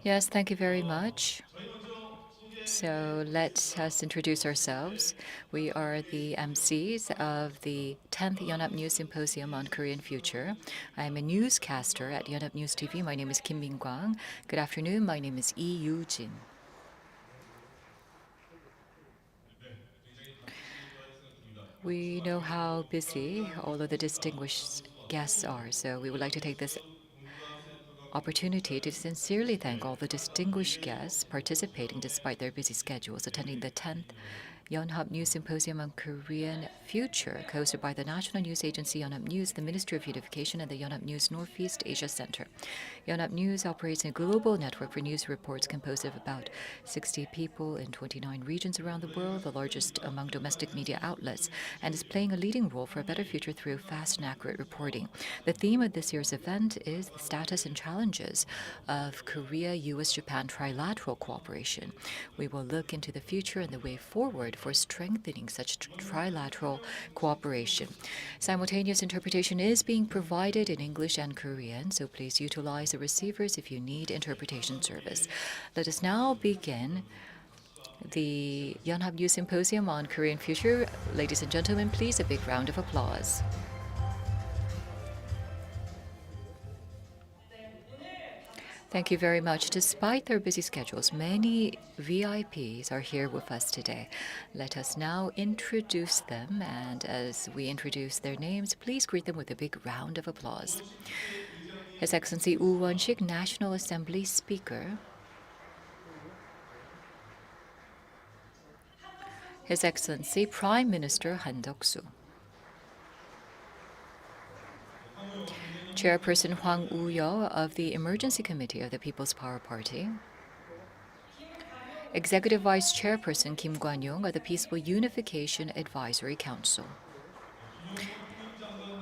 Yes, thank you very much. So let us introduce ourselves. We are the MCs of the 10th Yonhap News Symposium on Korean Future. I am a newscaster at Yonhap News TV. My name is Kim Min-kwang. Good afternoon. My name is Lee Yoo-jin. We know how busy all of the distinguished guests are, so we would like to take this opportunity to sincerely thank all the distinguished guests participating despite their busy schedules attending the 10th Yonhap News Symposium on Korean Future, hosted by the National News Agency, Yonhap News, the Ministry of Unification, and the Yonhap News Northeast Asia Center. Yonhap News operates a global network for news reports composed of about 60 people in 29 regions around the world, the largest among domestic media outlets, and is playing a leading role for a better future through fast and accurate reporting. The theme of this year's event is the status and challenges of Korea, U.S., Japan trilateral cooperation. We will look into the future and the way forward for strengthening such trilateral cooperation. Simultaneous interpretation is being provided in English and Korean, so please utilize the receivers if you need interpretation service. Let us now begin the Yonhap News Symposium on Korean Future. Ladies and gentlemen, please a big round of applause. Thank you very much. Despite their busy schedules, many VIPs are here with us today. Let us now introduce them, and as we introduce their names, please greet them with a big round of applause. His Excellency Woo Won-sik, National Assembly Speaker. His Excellency Prime Minister Han Duck-soo. Chairperson Hwang Woo-yeol of the Emergency Committee of the People's Power Party. Executive Vice Chairperson Kim Kwan-yong of the Peaceful Unification Advisory Council.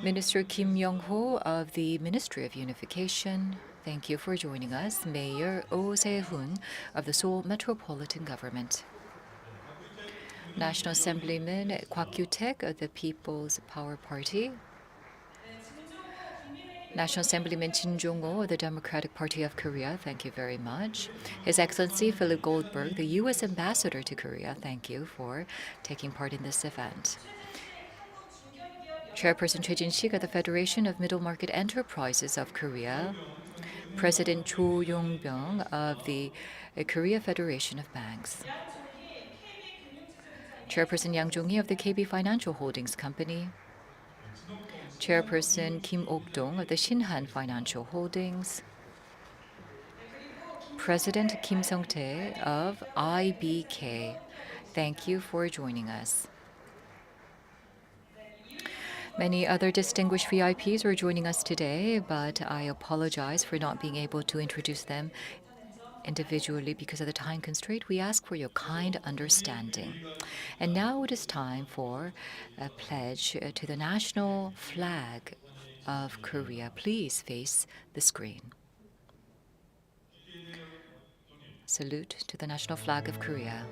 Minister Kim Young-ho of the Ministry of Unification. Thank you for joining us. Mayor Oh Se-hoon of the Seoul Metropolitan Government. National Assemblyman Kwak Kyu-taek of the People's Power Party. National Assemblyman Jin Jong-ho of the Democratic Party of Korea, thank you very much. His Excellency Philip Goldberg, the U.S. Ambassador to Korea, thank you for taking part in this event. Chairperson Choi Jin-sik of the Federation of Middle Market Enterprises of Korea. President Cho Yong-byung of the Korea Federation of Banks. Chairperson Yang Jong-hee of the KB Financial Holdings Company. Chairperson Kim Ok-dong of the Shinhan Financial Holdings. President Kim Sung-tae of IBK. Thank you for joining us. Many other distinguished VIPs are joining us today, but I apologize for not being able to introduce them individually because of the time constraint. We ask for your kind understanding. And now it is time for a pledge to the national flag of Korea. Please face the screen. Salute to the national flag of Korea.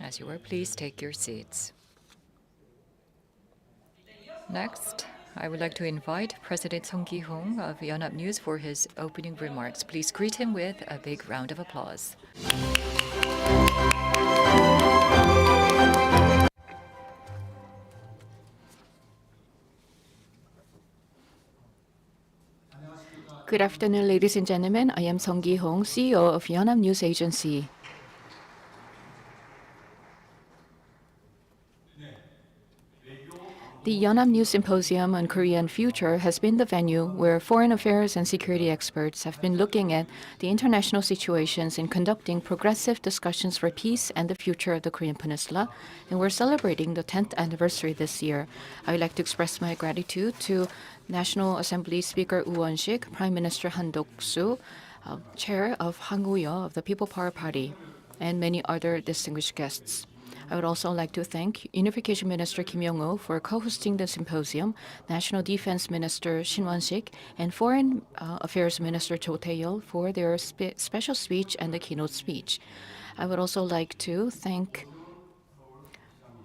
As you are, please take your seats. Next, I would like to invite President Sung Ki-hong of Yonhap News for his opening remarks. Please greet him with a big round of applause. Good afternoon, ladies and gentlemen. I am Sung Ki-hong, CEO of Yonhap News Agency. The Yonhap News Symposium on Korean Future has been the venue where foreign affairs and security experts have been looking at the international situations and conducting progressive discussions for peace and the future of the Korean Peninsula. And we're celebrating the 10th anniversary this year. I would like to express my gratitude to National Assembly Speaker Woo Won-sik, Prime Minister Han Dok-soo, Chair of Hang Woo-yeol of the People Power Party, and many other distinguished guests. I would also like to thank Unification Minister Kim Yong-ho for co-hosting the symposium, National Defense Minister Shin Won-sik, and Foreign Affairs Minister Cho Tae-yeol for their special speech and the keynote speech. I would also like to thank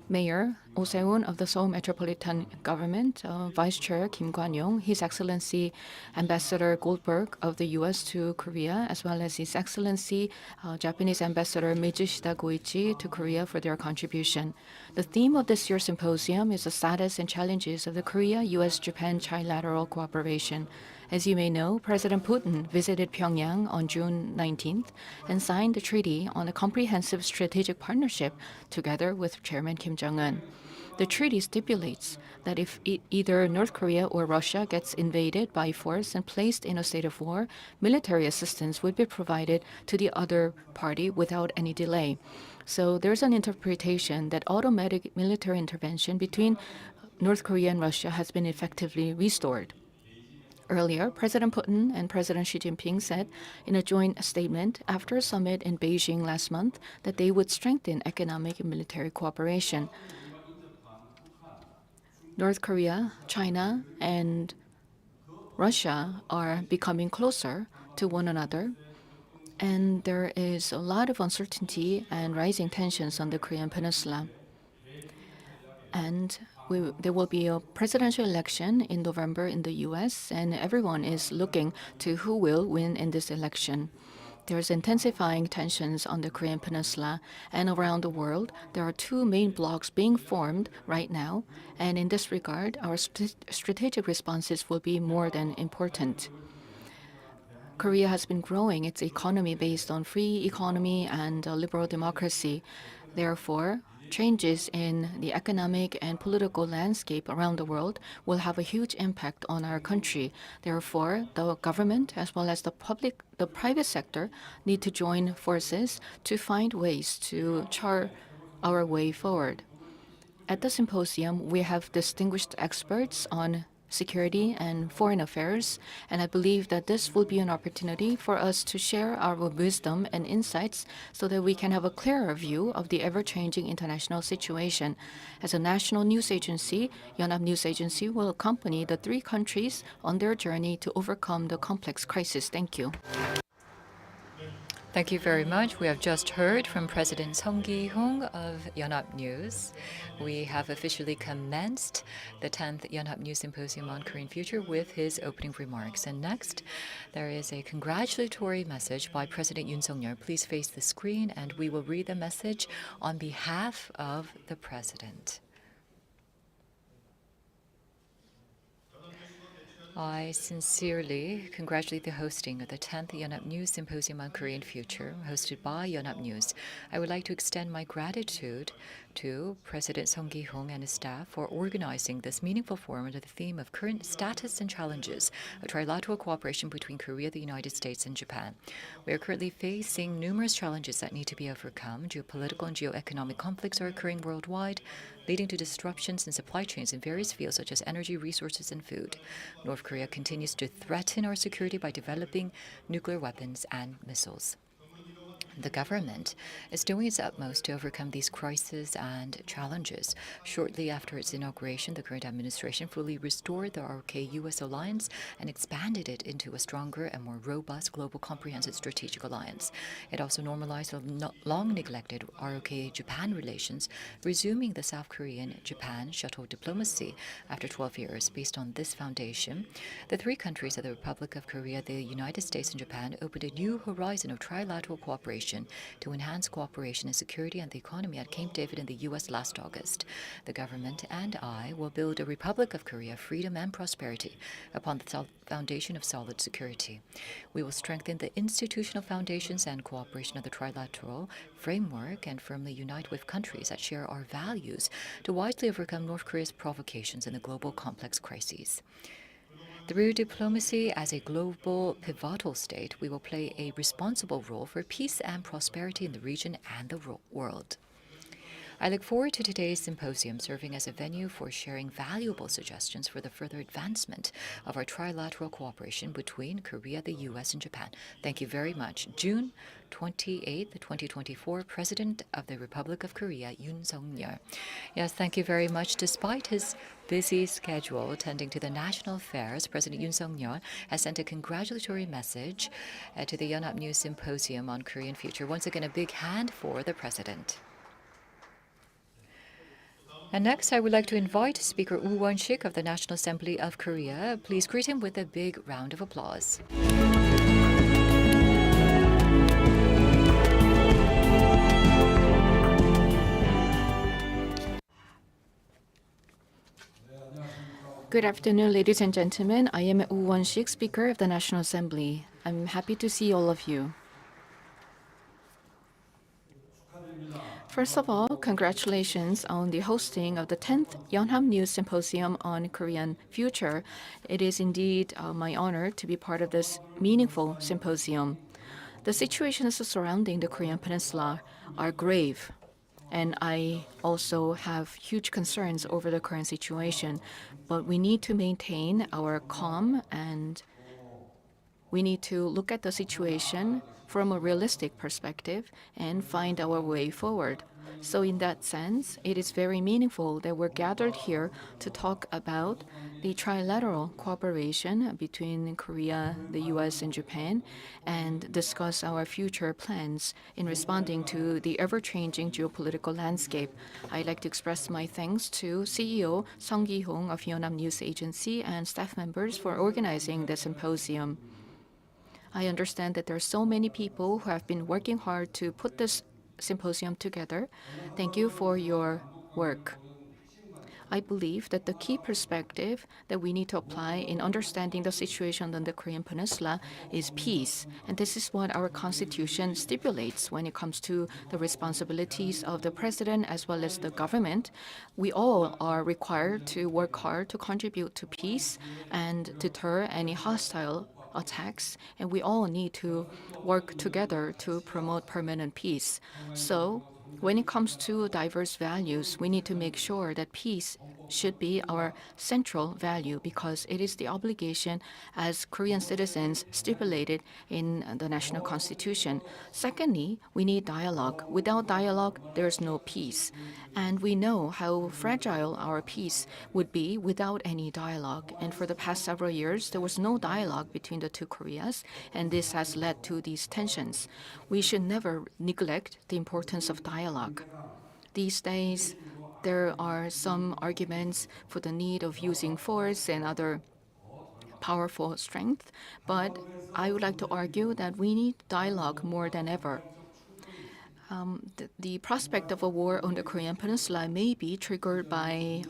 Mayor Oh Se-won of the Seoul Metropolitan Government, Vice Chair Kim Kwan-yong, His Excellency Ambassador Goldberg of the U.S. to Korea, as well as His Excellency Japanese Ambassador Mitsushita Goichi to Korea for their contribution. The theme of this year's symposium is the status and challenges of the Korea-U.S.-Japan Trilateral cooperation. As you may know, President Putin visited Pyongyang on June 19th and signed the treaty on a comprehensive strategic partnership together with Chairman Kim Jong-un. The treaty stipulates that if either North Korea or Russia gets invaded by force and placed in a state of war, military assistance would be provided to the other party without any delay. So there's an interpretation that automatic military intervention between North Korea and Russia has been effectively restored. Earlier, President Putin and President Xi Jinping said in a joint statement after a summit in Beijing last month that they would strengthen economic and military cooperation. North Korea, China, and Russia are becoming closer to one another, and there is a lot of uncertainty and rising tensions on the Korean Peninsula. And there will be a presidential election in November in the U.S., and everyone is looking to who will win in this election. There's intensifying tensions on the Korean Peninsula, and around the world, there are two main blocs being formed right now, and in this regard, our strategic responses will be more than important. Korea has been growing its economy based on free economy and liberal democracy. Therefore, changes in the economic and political landscape around the world will have a huge impact on our country. Therefore, the government as well as the private sector need to join forces to find ways to chart our way forward. At the symposium, we have distinguished experts on security and foreign affairs, and I believe that this will be an opportunity for us to share our wisdom and insights so that we can have a clearer view of the ever-changing international situation. As a national news agency, Yonhap News Agency will accompany the three countries on their journey to overcome the complex crisis. Thank you. Thank you very much. We have just heard from President Song Gi-hong of Yonhap News. We have officially commenced the 10th Yonhap News Symposium on Korean Future with his opening remarks. And next, there is a congratulatory message by President Yoon Suk-yeol. Please face the screen, and we will read the message on behalf of the President. I sincerely congratulate the hosting of the 10th Yonhap News Symposium on Korean Future, hosted by Yonhap News. I would like to extend my gratitude to President Song Gi-hong and his staff for organizing this meaningful forum under the theme of current status and challenges of trilateral cooperation between Korea, the United States, and Japan. We are currently facing numerous challenges that need to be overcome. Geopolitical and geoeconomic conflicts are occurring worldwide, leading to disruptions in supply chains in various fields such as energy, resources, and food. North Korea continues to threaten our security by developing nuclear weapons and missiles. The government is doing its utmost to overcome these crises and challenges. Shortly after its inauguration, the current administration fully restored the ROK-US alliance and expanded it into a stronger and more robust global comprehensive strategic alliance. It also normalized the long-neglected ROK-Japan relations, resuming the South Korean-Japan shuttle diplomacy after 12 years. Based on this foundation, the three countries of the Republic of Korea, the United States, and Japan opened a new horizon of trilateral cooperation Administration to enhance cooperation in security and the economy at Camp David in the U.S. last August. The government and I will build a Republic of Korea, freedom and prosperity, upon the foundation of solid security. We will strengthen the institutional foundations and cooperation of the Trilateral framework and firmly unite with countries that share our values to wisely overcome North Korea's provocations in the global complex crises. Through diplomacy as a global pivotal state, we will play a responsible role for peace and prosperity in the region and the world. I look forward to today's symposium serving as a venue for sharing valuable suggestions for the further advancement of our trilateral cooperation between Korea, the U.S., and Japan. Thank you very much. June 28th, 2024, President of the Republic of Korea, Yoon Suk-yeol. Yes, thank you very much. Despite his busy schedule attending to the national affairs, President Yoon Suk-yeol has sent a congratulatory message to the Yonhap News Symposium on Korean Future. Once again, a big hand for the President. And next, I would like to invite Speaker Woo Won-sik of the National Assembly of Korea. Please greet him with a big round of applause. Good afternoon, ladies and gentlemen. I am Woo Won-sik, Speaker of the National Assembly. I'm happy to see all of you. First of all, congratulations on the hosting of the 10th Yonhap News Symposium on Korean Future. It is indeed my honor to be part of this meaningful symposium. The situations surrounding the Korean Peninsula are grave, and I also have huge concerns over the current situation. But we need to maintain our calm, and we need to look at the situation from a realistic perspective and find our way forward. So in that sense, it is very meaningful that we're gathered here to talk about the trilateral cooperation between Korea, the US, and Japan, and discuss our future plans in responding to the ever-changing geopolitical landscape. I'd like to express my thanks to CEO Sung Gi-hong of Yonhap News Agency and staff members for organizing the symposium. I understand that there are so many people who have been working hard to put this symposium together. Thank you for your work. I believe that the key perspective that we need to apply in understanding the situation on the Korean Peninsula is peace. And this is what our Constitution stipulates when it comes to the responsibilities of the President as well as the government. We all are required to work hard to contribute to peace and deter any hostile attacks, and we all need to work together to promote permanent peace. So, when it comes to diverse values, we need to make sure that peace should be our central value because it is the obligation as Korean citizens stipulated in the national constitution. Secondly, we need dialogue. Without dialogue, there's no peace. And we know how fragile our peace would be without any dialogue. And for the past several years, there was no dialogue between the two Koreas, and this has led to these tensions. We should never neglect the importance of dialogue. These days, there are some arguments for the need of using force and other powerful strength, but I would like to argue that we need dialogue more than ever. The prospect of a war on the Korean Peninsula may be triggered by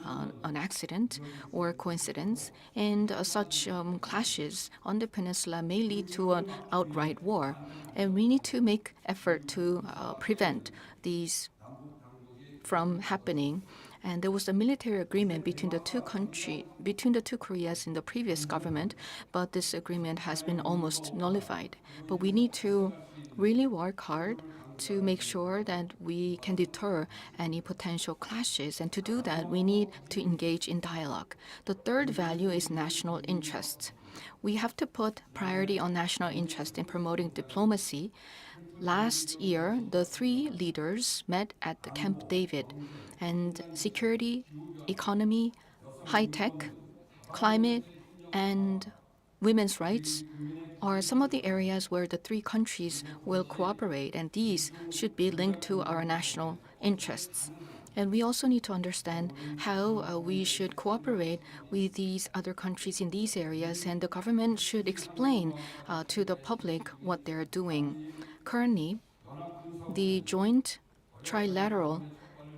an accident or coincidence, and such clashes on the peninsula may lead to an outright war. And we need to make effort to prevent these from happening. And there was a military agreement between the two Koreas in the previous government, but this agreement has been almost nullified. But we need to really work hard to make sure that we can deter any potential clashes. And to do that, we need to engage in dialogue. The third value is national interest. We have to put priority on national interest in promoting diplomacy. Last year, the three leaders met at the Camp David, and security, economy, high-tech, climate, and women's rights are some of the areas where the three countries will cooperate, and these should be linked to our national interests. And we also need to understand how we should cooperate with these other countries in these areas, and the government should explain to the public what they're doing. Currently, The joint trilateral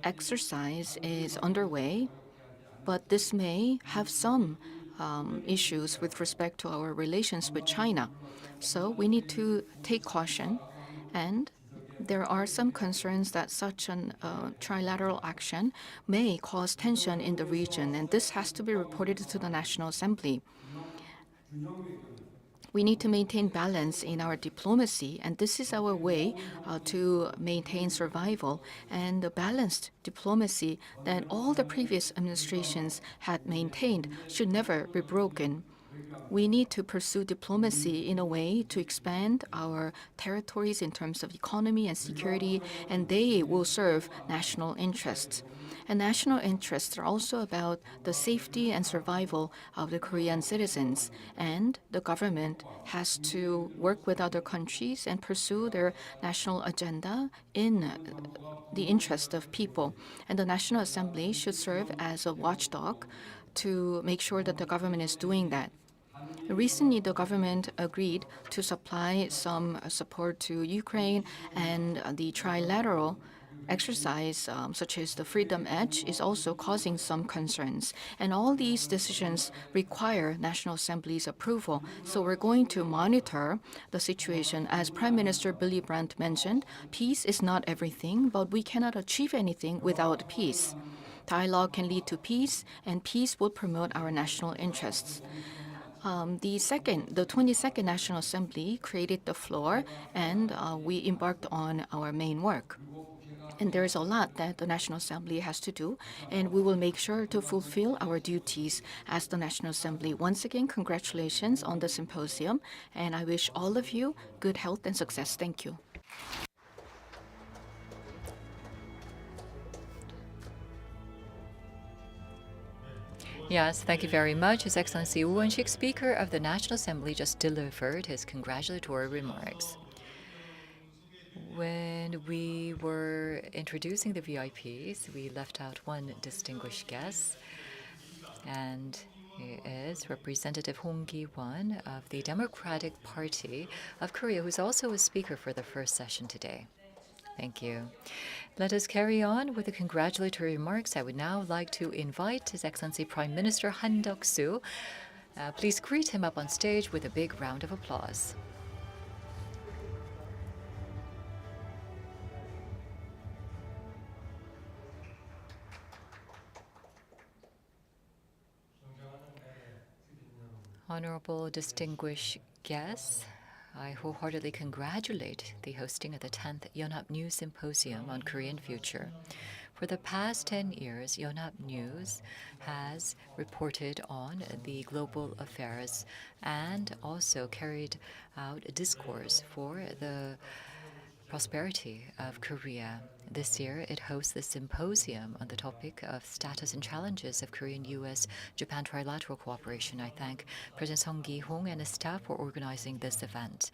exercise is underway, but this may have some issues with respect to our relations with China. So we need to take caution, and there are some concerns that such an trilateral action may cause tension in the region, and this has to be reported to the National Assembly. We need to maintain balance in our diplomacy, and this is our way to maintain survival and the balanced diplomacy that all the previous administrations had maintained should never be broken. We need to pursue diplomacy in a way to expand our territories in terms of economy and security, and they will serve national interests. And national interests are also about the safety and survival of the Korean citizens. And the government has to work with other countries and pursue their national agenda in the interest of people. And the National Assembly should serve as a watchdog to make sure that the government is doing that. Recently, the government agreed to supply some support to Ukraine, and the trilateral exercise, such as the Freedom Edge, is also causing some concerns. And all these decisions require National Assembly's approval. So we're going to monitor the situation. As Prime Minister Billy Brandt mentioned, peace is not everything, but we cannot achieve anything without peace. Dialogue can lead to peace, and peace will promote our national interests. The 22nd National Assembly created the floor, and we embarked on our main work. And there is a lot that the National Assembly has to do, and we will make sure to fulfill our duties as the National Assembly. Once again, congratulations on the symposium, and I wish all of you good health and success. Thank you. Yes, thank you very much. His Excellency Woo Won-sik, Speaker of the National Assembly, just delivered his congratulatory remarks. When we were introducing the VIPs, we left out one distinguished guest, and he is Representative Hong Ki-won of the Democratic Party of Korea, who's also a speaker for the first session today. Thank you. Let us carry on with the congratulatory remarks. I would now like to invite His Excellency Prime Minister Han Duck-soo. Please greet him up on stage with a big round of applause. Honorable distinguished guests, I wholeheartedly congratulate the hosting of the 10th Yonhap News Symposium on Korean Future. For the past 10 years, Yonhap News has reported on the global affairs and also carried out a discourse for the prosperity of Korea. This year, it hosts the symposium on the topic of status and challenges of Korean-U.S.-Japan trilateral cooperation. I thank President Sung Gi-hong and his staff for organizing this event.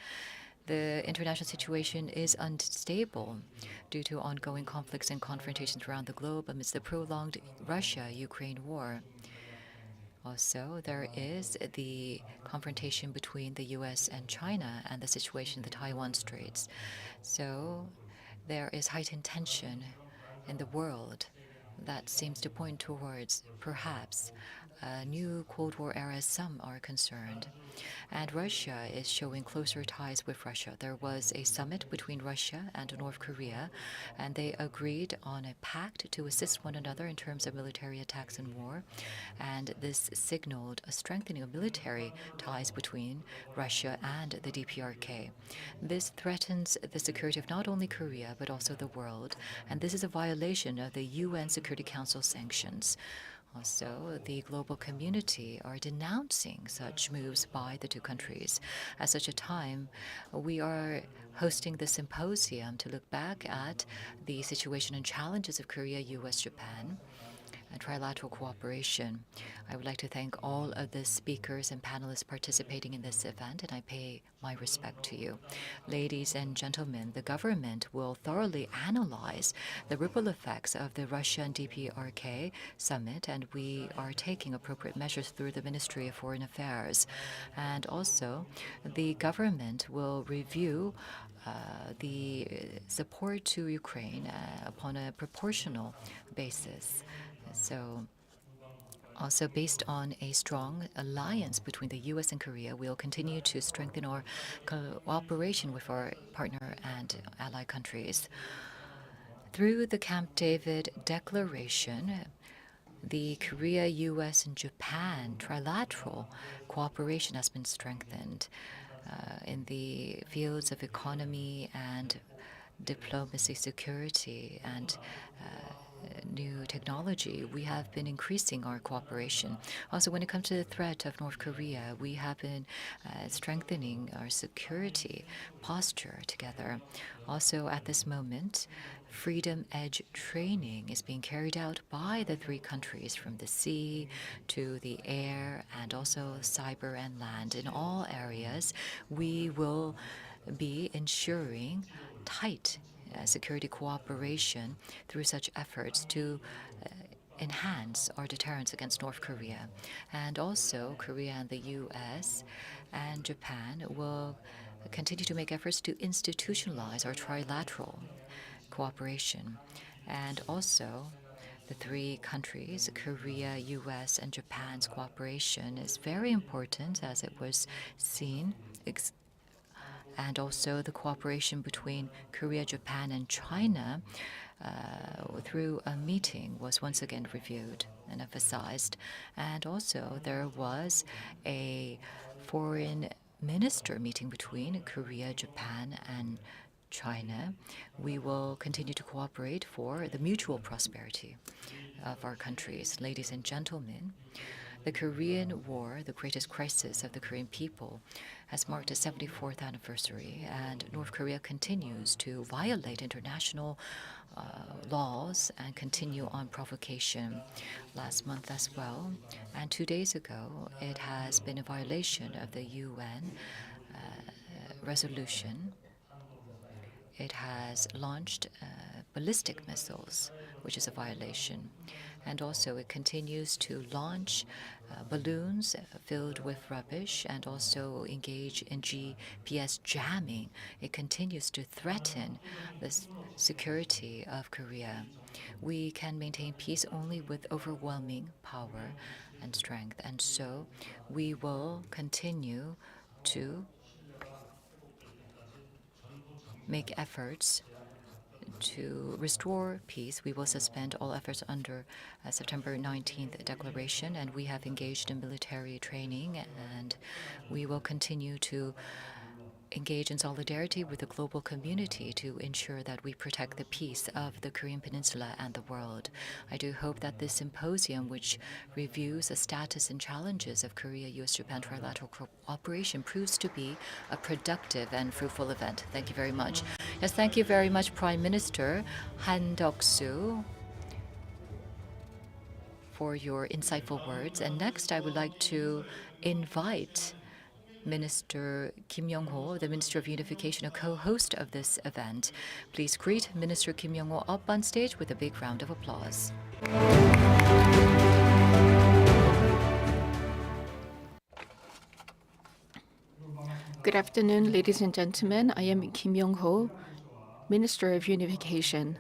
The international situation is unstable due to ongoing conflicts and confrontations around the globe amidst the prolonged Russia-Ukraine war. Also, there is the confrontation between the U.S. and China and the situation in the Taiwan Straits. So there is heightened tension in the world that seems to point towards perhaps a new Cold War era as some are concerned. And Russia is showing closer ties with Russia. There was a summit between Russia and North Korea, and they agreed on a pact to assist one another in terms of military attacks and war. And this signaled a strengthening of military ties between Russia and the DPRK. This threatens the security of not only Korea, but also the world. And this is a violation of the UN Security Council sanctions. Also, the global community are denouncing such moves by the two countries. At such a time, we are hosting the symposium to look back at the situation and challenges of Korea, U.S., Japan. and trilateral cooperation. I would like to thank all of the speakers and panelists participating in this event, and I pay my respect to you. Ladies and gentlemen, the government will thoroughly analyze the ripple effects of the Russian DPRK summit, and we are taking appropriate measures through the Ministry of Foreign Affairs. And also, the government will review the support to Ukraine upon a proportional basis. So, also based on a strong alliance between the U.S. and Korea, we'll continue to strengthen our cooperation with our partner and ally countries. Through the Camp David Declaration, the Korea, U.S., and Japan trilateral cooperation has been strengthened in the fields of economy and diplomacy, security, and new technology. We have been increasing our cooperation. Also, when it comes to the threat of North Korea, we have been strengthening our security posture together. Also, at this moment, Freedom Edge training is being carried out by the three countries, from the sea to the air and also cyber and land. In all areas, we will be ensuring tight security cooperation through such efforts to enhance our deterrence against North Korea. And also, Korea and the U.S. and Japan will continue to make efforts to institutionalize our trilateral cooperation. And also, the three countries, Korea, U.S., and Japan's cooperation is very important, as it was seen, and also the cooperation between Korea, Japan, and China through a meeting was once again reviewed and emphasized. And also there was a foreign minister meeting between Korea, Japan, and China. We will continue to cooperate for the mutual prosperity of our countries. Ladies and gentlemen, the Korean War, the greatest crisis of the Korean people, has marked its 74th anniversary, and North Korea continues to violate international laws and continue on provocation. Last month as well, and 2 days ago, it has been a violation of the UN resolution. It has launched ballistic missiles, which is a violation. And also it continues to launch balloons filled with rubbish and also engage in GPS jamming. It continues to threaten the security of Korea. We can maintain peace only with overwhelming power and strength. And so we will continue to make efforts to restore peace. We will suspend all efforts under September 19th declaration, and we have engaged in military training, and we will continue to engage in solidarity with the global community to ensure that we protect the peace of the Korean Peninsula and the world. I do hope that this symposium, which reviews the status and challenges of Korea, U.S., Japan trilateral cooperation, proves to be a productive and fruitful event. Thank you very much. Yes, thank you very much, Prime Minister Han Duck-soo, for your insightful words. And next, I would like to invite Minister Kim Yong-ho, the Minister of Unification, a co-host of this event. Please greet Minister Kim Yong-ho up on stage with a big round of applause. Good afternoon, ladies and gentlemen. I am Kim Yong-ho, Minister of Unification.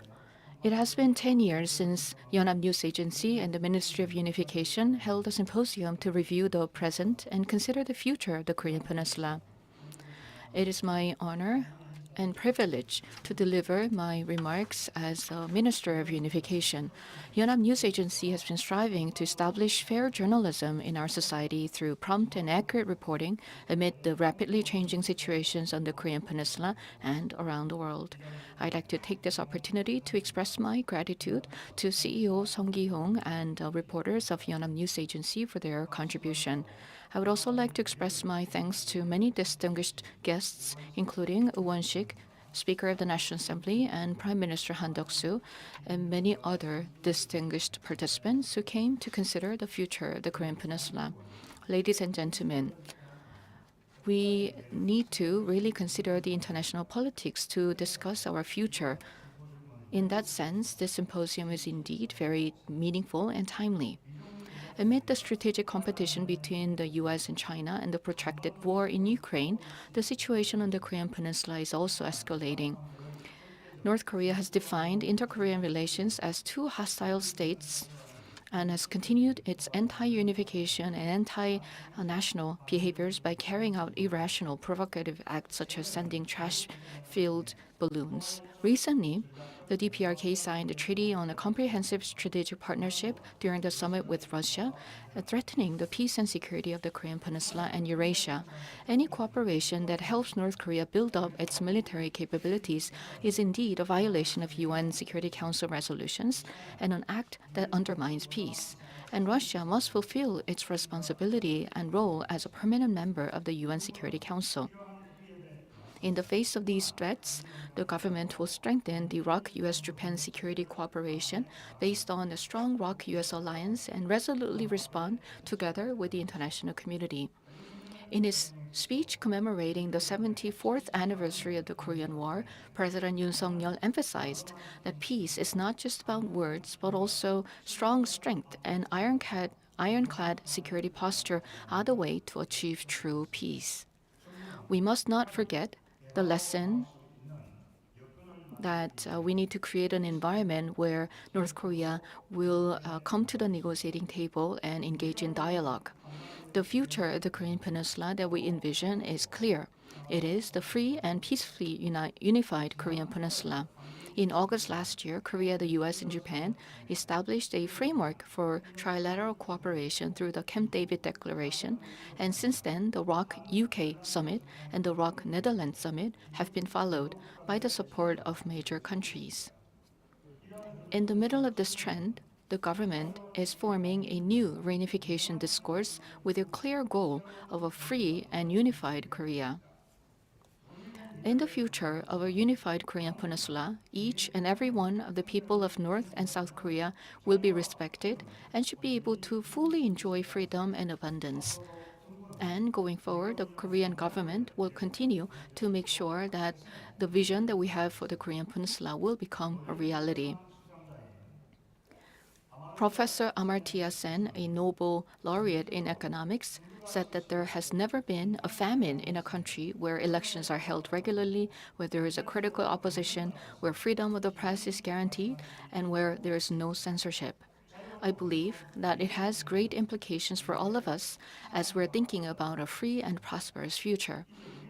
It has been 10 years since Yonhap News Agency and the Ministry of Unification held a symposium to review the present and consider the future of the Korean Peninsula. It is my honor and privilege to deliver my remarks as a Minister of Unification. Yonhap News Agency has been striving to establish fair journalism in our society through prompt and accurate reporting amid the rapidly changing situations on the Korean Peninsula and around the world. I'd like to take this opportunity to express my gratitude to CEO Song Gi-hong and reporters of Yonhap News Agency for their contribution. I would also like to express my thanks to many distinguished guests, including Won-sik, Speaker of the National Assembly and Prime Minister Han Duck-soo, and many other distinguished participants who came to consider the future of the Korean Peninsula. Ladies and gentlemen, we need to really consider the international politics to discuss our future. In that sense, this symposium is indeed very meaningful and timely. Amid the strategic competition between the US and China and the protracted war in Ukraine, the situation on the Korean Peninsula is also escalating. North Korea has defined inter-Korean relations as two hostile states and has continued its anti-unification and anti-national behaviors by carrying out irrational, provocative acts such as sending trash-filled balloons. Recently, the DPRK signed a treaty on a comprehensive strategic partnership during the summit with Russia, threatening the peace and security of the Korean Peninsula and Eurasia. Any cooperation that helps North Korea build up its military capabilities is indeed a violation of UN Security Council resolutions and an act that undermines peace. And Russia must fulfill its responsibility and role as a permanent member of the UN Security Council. In the face of these threats, the government will strengthen the ROK-US-Japan security cooperation based on a strong ROK-US alliance and resolutely respond together with the international community. In his speech commemorating the 74th anniversary of the Korean War, President Yoon Suk-yeol emphasized that peace is not just about words, but also strong strength and ironclad security posture are the way to achieve true peace. We must not forget the lesson that we need to create an environment where North Korea will come to the negotiating table and engage in dialogue. The future of the Korean Peninsula that we envision is clear. It is the free and peacefully unified Korean Peninsula. In August last year, Korea, the US, and Japan established a framework for trilateral cooperation through the Camp David Declaration, and since then, the ROK UK Summit and the ROK Netherlands Summit have been followed by the support of major countries. In the middle of this trend, the government is forming a new reunification discourse with a clear goal of a free and unified Korea. In the future of a unified Korean peninsula, each and every one of the people of North and South Korea will be respected and should be able to fully enjoy freedom and abundance. And going forward, the Korean government will continue to make sure that the vision that we have for the Korean peninsula will become a reality. Professor Amartya Sen, a Nobel laureate in economics, said that there has never been a famine in a country where elections are held regularly, where there is a critical opposition, where freedom of the press is guaranteed, and where there is no censorship. I believe that it has great implications for all of us as we're thinking about a free and prosperous future.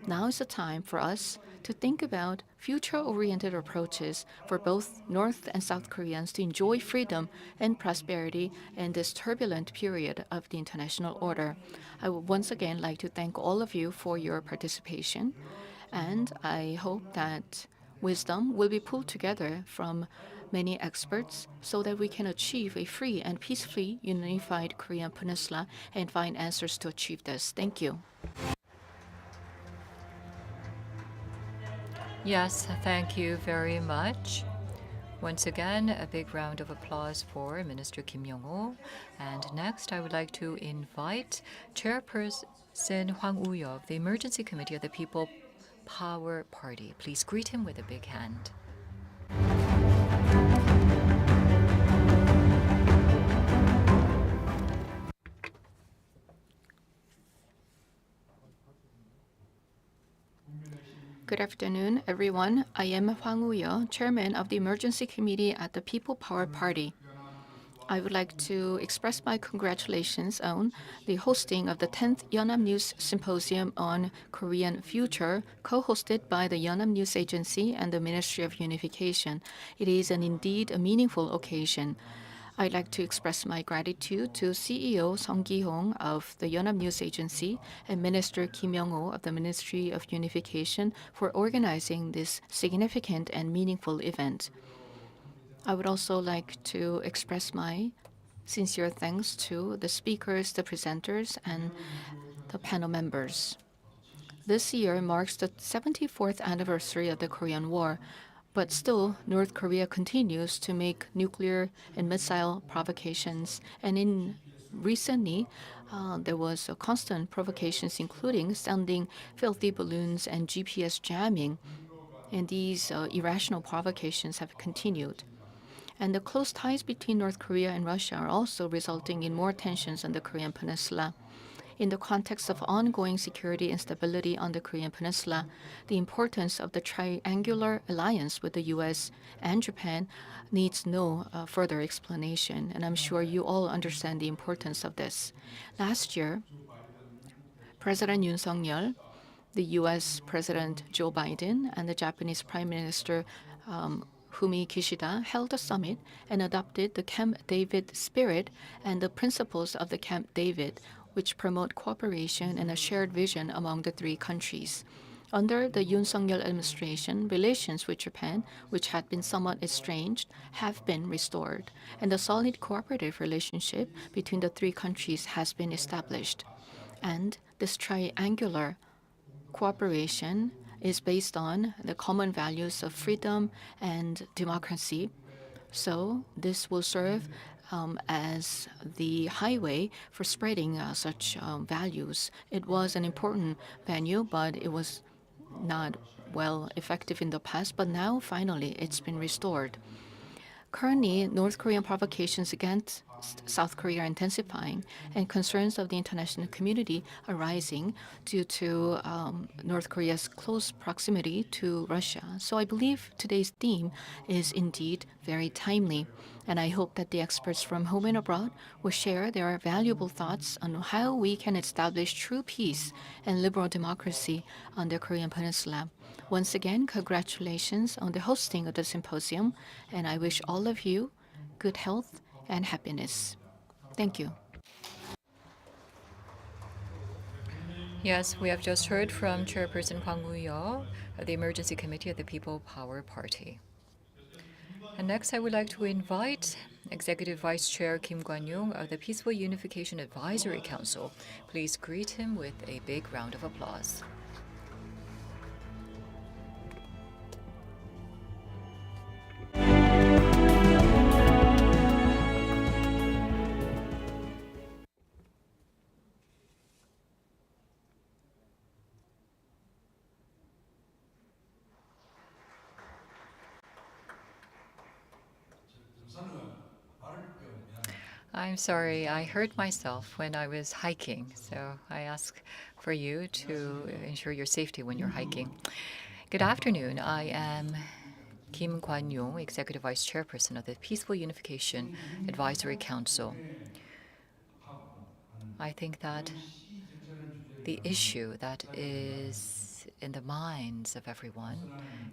Now is the time for us to think about future-oriented approaches for both North and South Koreans to enjoy freedom and prosperity in this turbulent period of the international order. I would once again like to thank all of you for your participation, and I hope that wisdom will be pulled together from many experts so that we can achieve a free and peacefully unified Korean peninsula and find answers to achieve this. Thank you. Yes, thank you very much. Once again, a big round of applause for Minister Kim Yong-ho. And next, I would like to invite Chairperson Hwang Woo-yeol of the Emergency Committee of the People Power Party. Please greet him with a big hand. Good afternoon, everyone. I am Hwang Woo-yeol, Chairman of the Emergency Committee at the People Power Party. I would like to express my congratulations on the hosting of the 10th Yonhap News Symposium on Korean Future, co-hosted by the Yonhap News Agency and the Ministry of Unification. It is indeed a meaningful occasion. I'd like to express my gratitude to CEO Song Ki-hong of the Yonhap News Agency and Minister Kim Yong-ho of the Ministry of Unification for organizing this significant and meaningful event. I would also like to express my sincere thanks to the speakers, the presenters, and the panel members. This year marks the 74th anniversary of the Korean War, but still, North Korea continues to make nuclear and missile provocations. And in recently, there was constant provocations, including sending filthy balloons and GPS jamming. And these irrational provocations have continued. And the close ties between North Korea and Russia are also resulting in more tensions on the Korean Peninsula. In the context of ongoing security and stability on the Korean Peninsula, the importance of the triangular alliance with the US and Japan needs no further explanation, and I'm sure you all understand the importance of this. Last year, President Yoon Suk-yeol, the US President Joe Biden, and the Japanese Prime Minister Fumio Kishida held a summit and adopted the Camp David spirit and the principles of the Camp David, which promote cooperation and a shared vision among the three countries. Under the Yoon Suk-yeol administration, relations with Japan, which had been somewhat estranged, have been restored, and a solid cooperative relationship between the three countries has been established. And this triangular cooperation is based on the common values of freedom and democracy. So this will serve as the highway for spreading such values. It was an important venue, but it was not well effective in the past. But now, finally, it's been restored. Currently, North Korean provocations against South Korea are intensifying, and concerns of the international community are rising due to North Korea's close proximity to Russia. So I believe today's theme is indeed very timely, and I hope that the experts from home and abroad will share their valuable thoughts on how we can establish true peace and liberal democracy on the Korean Peninsula. Once again, congratulations on the hosting of the symposium, and I wish all of you good health and happiness. Thank you. Yes, we have just heard from Chairperson Hwang Woo-yeol of the Emergency Committee of the People Power Party. And next, I would like to invite Executive Vice Chair Kim Kwan-young of the Peaceful Unification Advisory Council. Please greet him with a big round of applause. I'm sorry, I hurt myself when I was hiking, so I ask for you to ensure your safety when you're hiking. Good afternoon. I am Kim Kwan-young, Executive Vice Chairperson of the Peaceful Unification Advisory Council. I think that the issue that is in the minds of everyone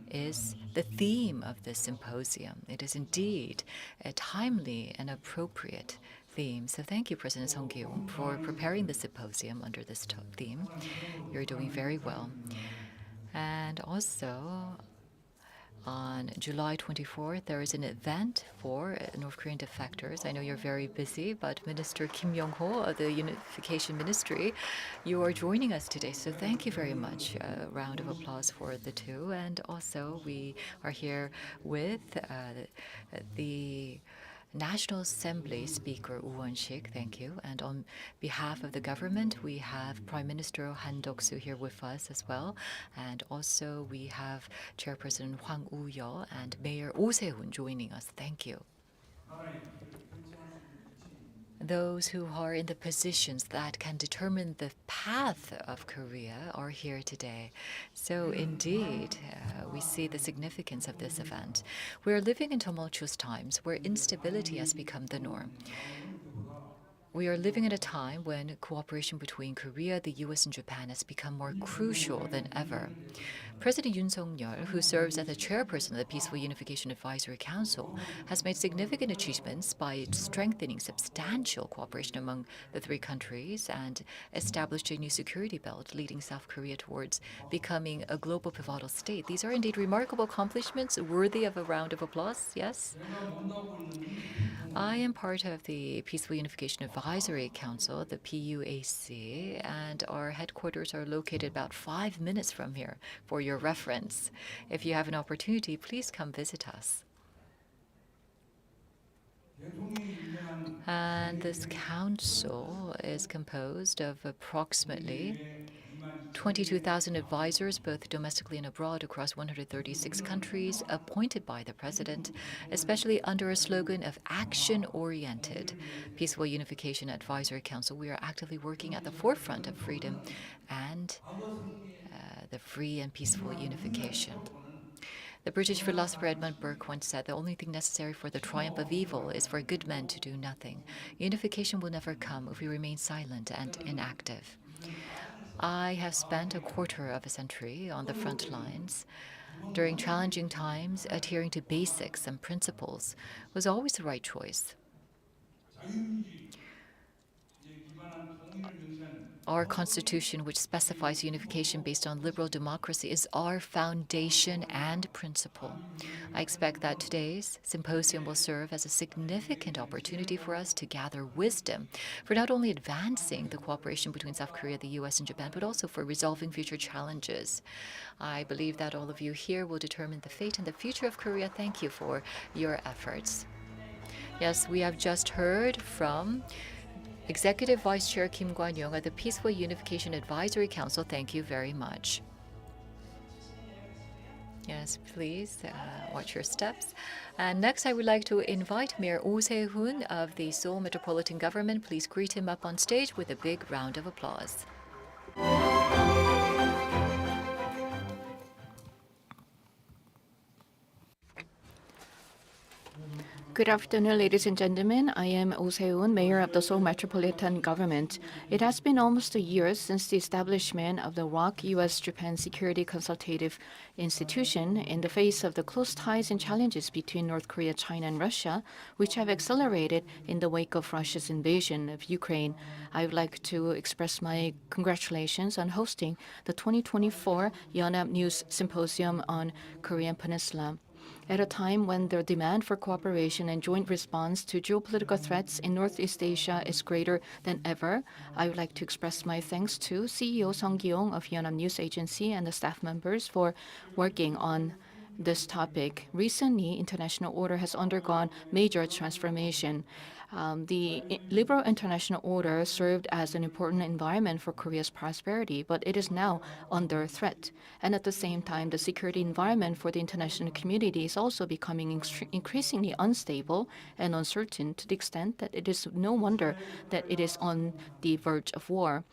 is the theme of this symposium. It is indeed a timely and appropriate theme. So thank you, President Song Ki-yoon, for preparing the symposium under this theme. You're doing very well. And also, on July 24th, there is an event for North Korean defectors. I know you're very busy, but Minister Kim Yong-ho of the Unification Ministry, you are joining us today. So thank you very much. A round of applause for the two. And also, we are here with the National Assembly Speaker Woo Won-sik, thank you. And on behalf of the government, we have Prime Minister Han Dok-soo here with us as well. And also we have Chairperson Hwang Woo-yeol and Mayor Oh Se-hoon joining us. Thank you. Those who are in the positions that can determine the path of Korea are here today. So indeed, we see the significance of this event. We're living in tumultuous times where instability has become the norm. We are living at a time when cooperation between Korea, the US, and Japan has become more crucial than ever. President Yoon Suk-yeol, who serves as the chairperson of the Peaceful Unification Advisory Council, has made significant achievements by strengthening substantial cooperation among the three countries and established a new security belt leading South Korea towards becoming a global pivotal state. These are indeed remarkable accomplishments worthy of a round of applause, yes? I am part of the Peaceful Unification Advisory Advisory Council, the PUAC, and our headquarters are located about 5 minutes from here for your reference. If you have an opportunity, please come visit us. And this council is composed of approximately 22,000 advisors, both domestically and abroad, across 136 countries, appointed by the president, especially under a slogan of action-oriented Peaceful Unification Advisory Council. We are actively working at the forefront of freedom and the free and peaceful unification. The British philosopher Edmund Burke once said, "The only thing necessary for the triumph of evil is for good men to do nothing. Unification will never come if we remain silent and inactive." I have spent a quarter of a century on the front lines. During challenging times, adhering to basics and principles was always the right choice. Our constitution, which specifies unification based on liberal democracy, is our foundation and principle. I expect that today's symposium will serve as a significant opportunity for us to gather wisdom for not only advancing the cooperation between South Korea, the US, and Japan, but also for resolving future challenges. I believe that all of you here will determine the fate and the future of Korea. Thank you for your efforts. Yes, we have just heard from Executive Vice Chair Kim Kwan-young of the Peaceful Unification Advisory Council. Thank you very much. Yes, please watch your steps. And next, I would like to invite Mayor Oh Se-hoon of the Seoul Metropolitan Government. Please greet him up on stage with a big round of applause. Good afternoon, ladies and gentlemen. I am Oh Se-hoon, Mayor of the Seoul Metropolitan Government. It has been almost a year since the establishment of the ROC U.S.-Japan Security Consultative Institution in the face of the close ties and challenges between North Korea, China, and Russia, which have accelerated in the wake of Russia's invasion of Ukraine. I would like to express my congratulations on hosting the 2024 Yonhap News Symposium on Korean Peninsula. At a time when the demand for cooperation and joint response to geopolitical threats in Northeast Asia is greater than ever, I would like to express my thanks to CEO Song Ki-yong of Yonhap News Agency and the staff members for working on this topic. Recently, international order has undergone major transformation. The liberal international order served as an important environment for Korea's prosperity, but it is now under threat. And at the same time, the security environment for the international community is also becoming increasingly unstable and uncertain to the extent that it is no wonder that it is on the verge of war.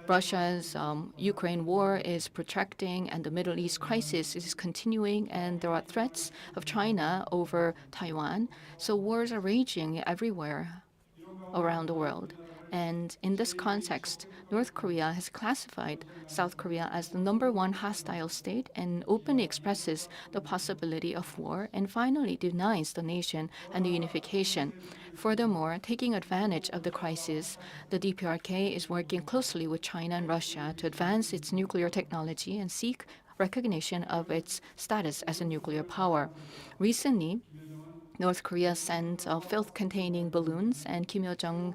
Russia's Ukraine war is protracting, and the Middle East crisis is continuing, and there are threats of China over Taiwan. So wars are raging everywhere around the world. And in this context, North Korea has classified South Korea as the #1 hostile state and openly expresses the possibility of war and finally denies the nation and the unification. Furthermore, taking advantage of the crisis, the DPRK is working closely with China and Russia to advance its nuclear technology and seek recognition of its status as a nuclear power. Recently, North Korea sent filth-containing balloons, and Kim Yo-jong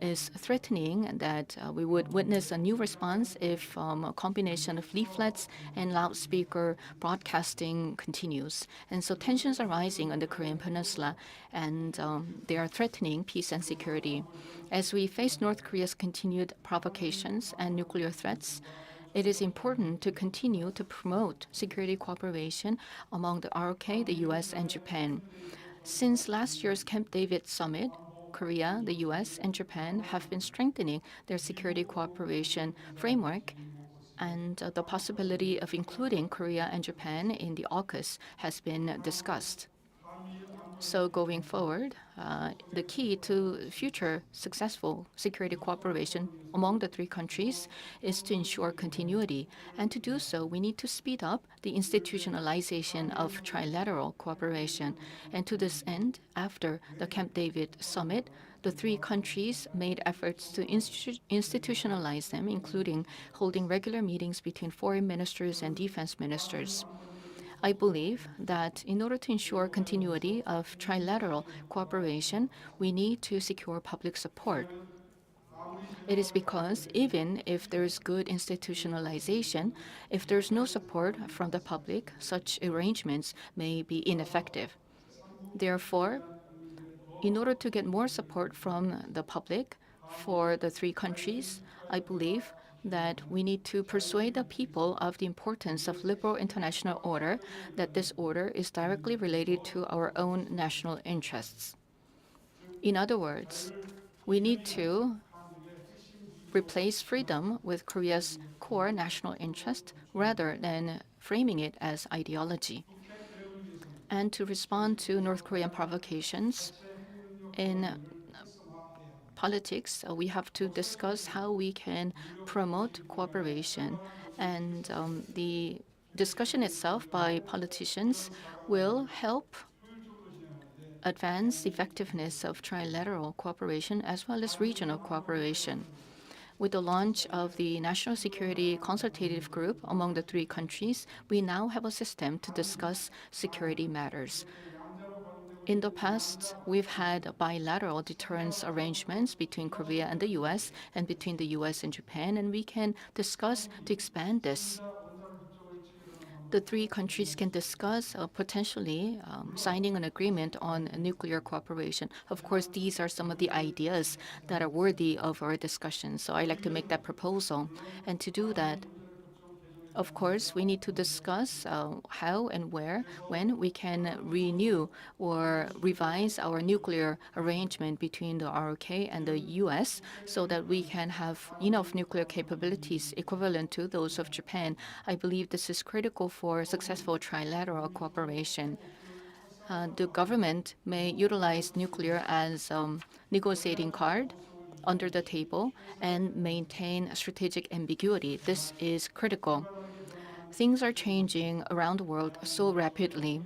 is threatening that we would witness a new response if a combination of leaflets and loudspeaker broadcasting continues. And so tensions are rising on the Korean Peninsula, and they are threatening peace and security. As we face North Korea's continued provocations and nuclear threats, it is important to continue to promote security cooperation among the ROK, the US, and Japan. Since last year's Camp David summit, Korea, the US, and Japan have been strengthening their security cooperation framework, and the possibility of including Korea and Japan in the AUKUS has been discussed. So going forward, the key to future successful security cooperation among the three countries is to ensure continuity. And to do so, we need to speed up the institutionalization of trilateral cooperation. And to this end, after the Camp David summit, the three countries made efforts to institutionalize them, including holding regular meetings between foreign ministers and defense ministers. I believe that in order to ensure continuity of trilateral cooperation, we need to secure public support. It is because even if there is good institutionalization, if there's no support from the public, such arrangements may be ineffective. Therefore, in order to get more support from the public for the three countries, I believe that we need to persuade the people of the importance of liberal international order, that this order is directly related to our own national interests. In other words, we need to replace freedom with Korea's core national interest rather than framing it as ideology. And to respond to North Korean provocations, in politics, we have to discuss how we can promote cooperation. And the discussion itself by politicians will help advance the effectiveness of trilateral cooperation as well as regional cooperation. With the launch of the National Security Consultative Group among the three countries, we now have a system to discuss security matters. In the past, we've had bilateral deterrence arrangements between Korea and the US and between the US and Japan, and we can discuss to expand this. The three countries can discuss potentially signing an agreement on nuclear cooperation. Of course, these are some of the ideas that are worthy of our discussion, so I'd like to make that proposal. And to do that, of course, we need to discuss how and where, when we can renew or revise our nuclear arrangement between the ROK and the US so that we can have enough nuclear capabilities equivalent to those of Japan. I believe this is critical for successful trilateral cooperation. The government may utilize nuclear as a negotiating card under the table and maintain strategic ambiguity. This is critical. Things are changing around the world so rapidly.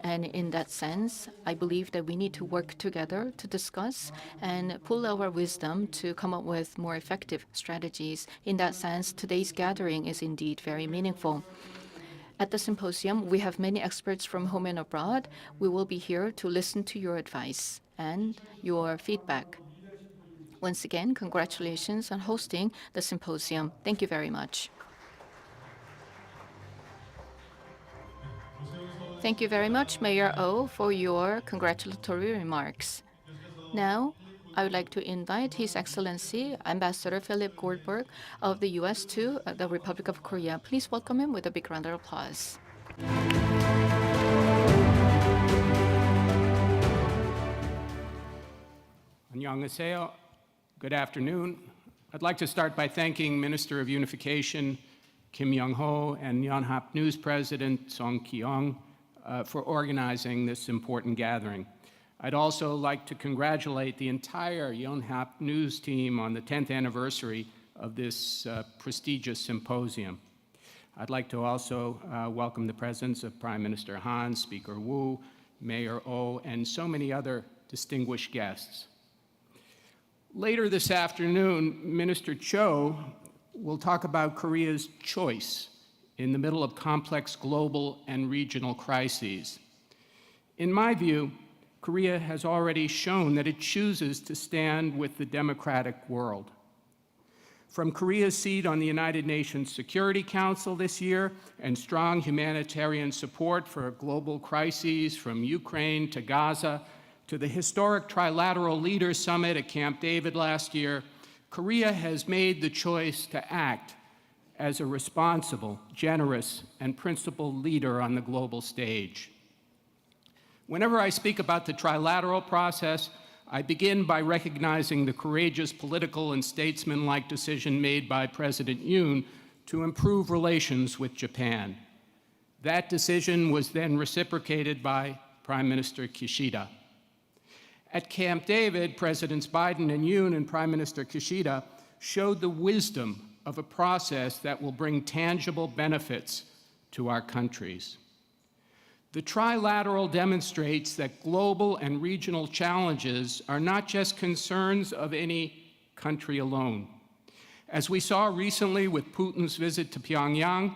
And in that sense, I believe that we need to work together to discuss and pool our wisdom to come up with more effective strategies. In that sense, today's gathering is indeed very meaningful. At the symposium, we have many experts from home and abroad. We will be here to listen to your advice and your feedback. Once again, congratulations on hosting the symposium. Thank you very much. Thank you very much, Mayor Oh, for your congratulatory remarks. Now, I would like to invite His Excellency Ambassador Philip Goldberg of the U.S. to the Republic of Korea. Please welcome him with a big round of applause. 안녕하세요. Good afternoon. I'd like to start by thanking Minister of Unification Kim Young-ho and Yonhap News President Song Ki-young for organizing this important gathering. I'd also like to congratulate the entire Yonhap News team on the 10th anniversary of this prestigious symposium. I'd like to also welcome the presence of Prime Minister Han, Speaker Woo, Mayor Oh, and so many other distinguished guests. Later this afternoon, Minister Cho will talk about Korea's choice in the middle of complex global and regional crises. In my view, Korea has already shown that it chooses to stand with the democratic world. From Korea's seat on the United Nations Security Council this year and strong humanitarian support for global crises from Ukraine to Gaza, to the historic Trilateral Leaders Summit at Camp David last year, Korea has made the choice to act as a responsible, generous, and principled leader on the global stage. Whenever I speak about the trilateral process, I begin by recognizing the courageous political and statesman-like decision made by President Yoon to improve relations with Japan. That decision was then reciprocated by Prime Minister Kishida. At Camp David, Presidents Biden and Yoon and Prime Minister Kishida showed the wisdom of a process that will bring tangible benefits to our countries. The trilateral demonstrates that global and regional challenges are not just concerns of any country alone. As we saw recently with Putin's visit to Pyongyang,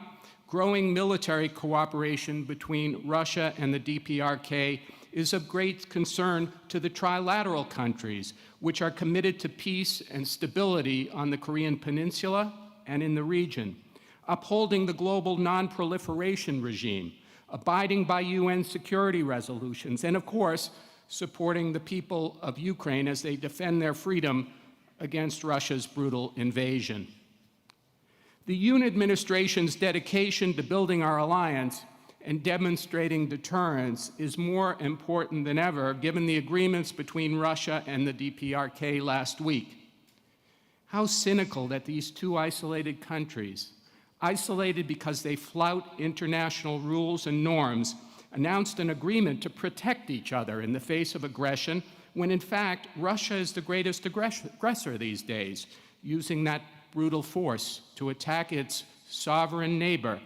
growing military cooperation between Russia and the DPRK is of great concern to the trilateral countries, which are committed to peace and stability on the Korean Peninsula and in the region, upholding the global non-proliferation regime, abiding by UN security resolutions, and of course, supporting the people of Ukraine as they defend their freedom against Russia's brutal invasion. The Yoon administration's dedication to building our alliance and demonstrating deterrence is more important than ever, given the agreements between Russia and the DPRK last week. How cynical that these two isolated countries, isolated because they flout international rules and norms, announced an agreement to protect each other in the face of aggression, when in fact Russia is the greatest aggressor these days, using that brutal force to attack its sovereign neighbor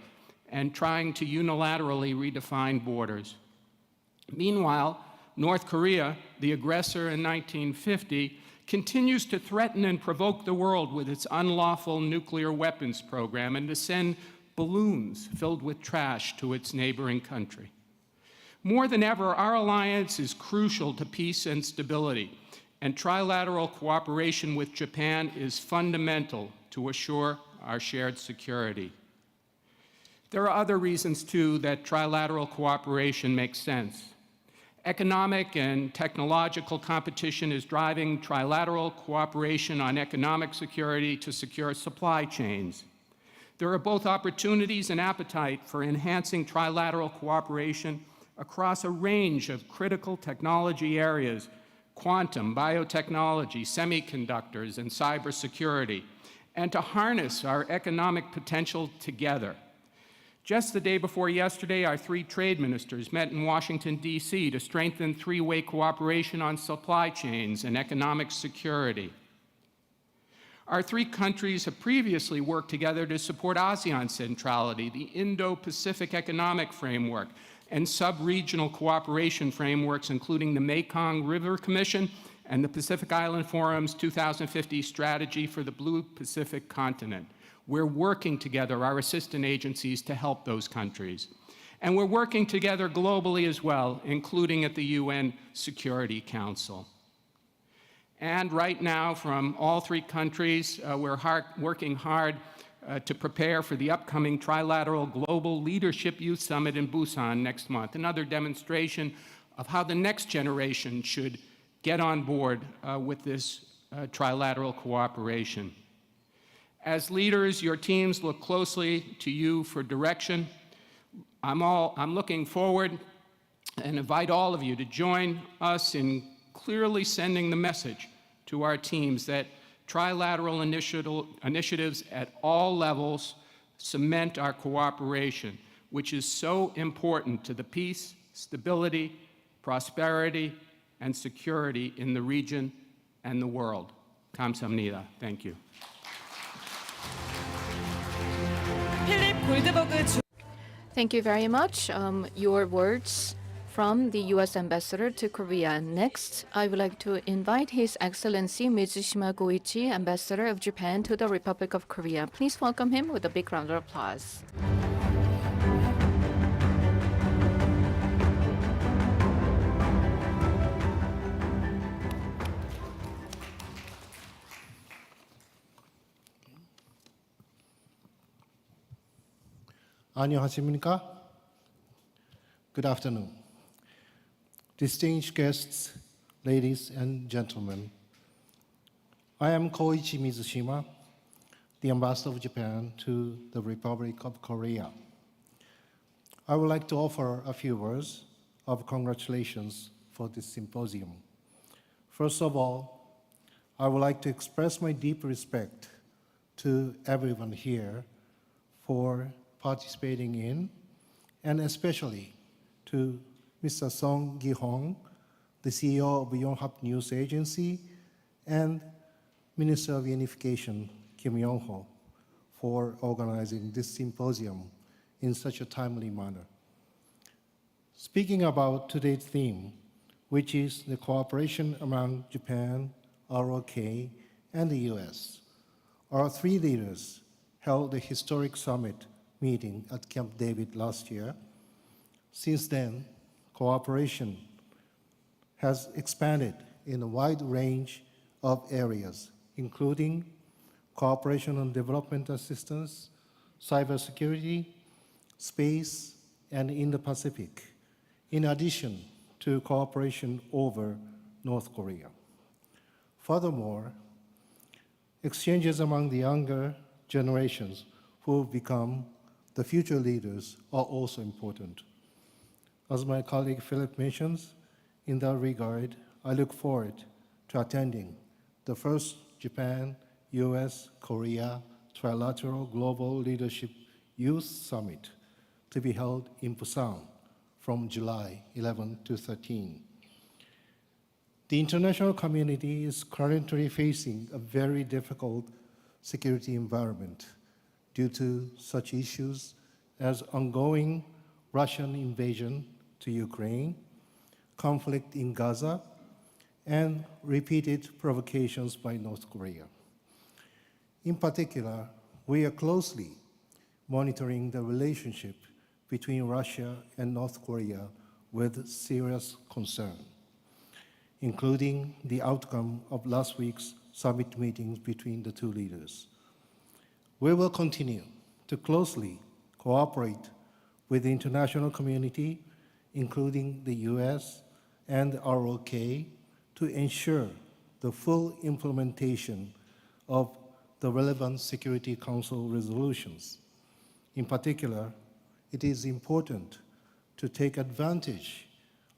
and trying to unilaterally redefine borders. Meanwhile, North Korea, the aggressor in 1950, continues to threaten and provoke the world with its unlawful nuclear weapons program and to send balloons filled with trash to its neighboring country. More than ever, our alliance is crucial to peace and stability, and trilateral cooperation with Japan is fundamental to assure our shared security. There are other reasons, too, that trilateral cooperation makes sense. Economic and technological competition is driving trilateral cooperation on economic security to secure supply chains. There are both opportunities and appetite for enhancing trilateral cooperation across a range of critical technology areas: quantum, biotechnology, semiconductors, and cybersecurity, and to harness our economic potential together. Just the day before yesterday, our three trade ministers met in Washington, D.C. to strengthen three-way cooperation on supply chains and economic security. Our three countries have previously worked together to support ASEAN centrality, the Indo-Pacific Economic Framework, and sub-regional cooperation frameworks, including the Mekong River Commission and the Pacific Island Forum's 2050 strategy for the Blue Pacific continent. We're working together, our assistant agencies, to help those countries. And we're working together globally as well, including at the UN Security Council. And right now, from all three countries, we're working hard to prepare for the upcoming Trilateral Global Leadership Youth Summit in Busan next month, another demonstration of how the next generation should get on board with this trilateral cooperation. As leaders, your teams look closely to you for direction. I'm looking forward and invite all of you to join us in clearly sending the message to our teams that trilateral initiatives at all levels cement our cooperation, which is so important to the peace, stability, prosperity, and security in the region and the world. 감사합니다. Thank you. Thank you very much. Your words from the U.S. Ambassador to Korea. Next, I would like to invite His Excellency Mitsushima Goichi, Ambassador of Japan to the Republic of Korea. Please welcome him with a big round of applause. 안녕하십니까? Good afternoon. Distinguished guests, ladies and gentlemen, I am Koichi Mitsushima, the Ambassador of Japan to the Republic of Korea. I would like to offer a few words of congratulations for this symposium. First of all, I would like to express my deep respect to everyone here for participating in, and especially to Mr. Song Gi-hong, the CEO of Yonhap News Agency, and Minister of Unification, Kim Yong-ho, for organizing this symposium in such a timely manner. Speaking about today's theme, which is the cooperation among Japan, ROK, and the US, our three leaders held a historic summit meeting at Camp David last year. Since then, cooperation has expanded in a wide range of areas, including cooperation on development assistance, cybersecurity, space, and in the Pacific, in addition to cooperation over North Korea. Furthermore, exchanges among the younger generations who will become the future leaders are also important. As my colleague Philip mentions, in that regard, I look forward to attending the first Japan, US, Korea Trilateral Global Leadership Youth Summit to be held in Busan from July 11 to 13. The international community is currently facing a very difficult security environment due to such issues as ongoing Russian invasion to Ukraine, conflict in Gaza, and repeated provocations by North Korea. In particular, we are closely monitoring the relationship between Russia and North Korea with serious concern, including the outcome of last week's summit meetings between the two leaders. We will continue to closely cooperate with the international community, including the US and ROK, to ensure the full implementation of the relevant Security Council resolutions. In particular, it is important to take advantage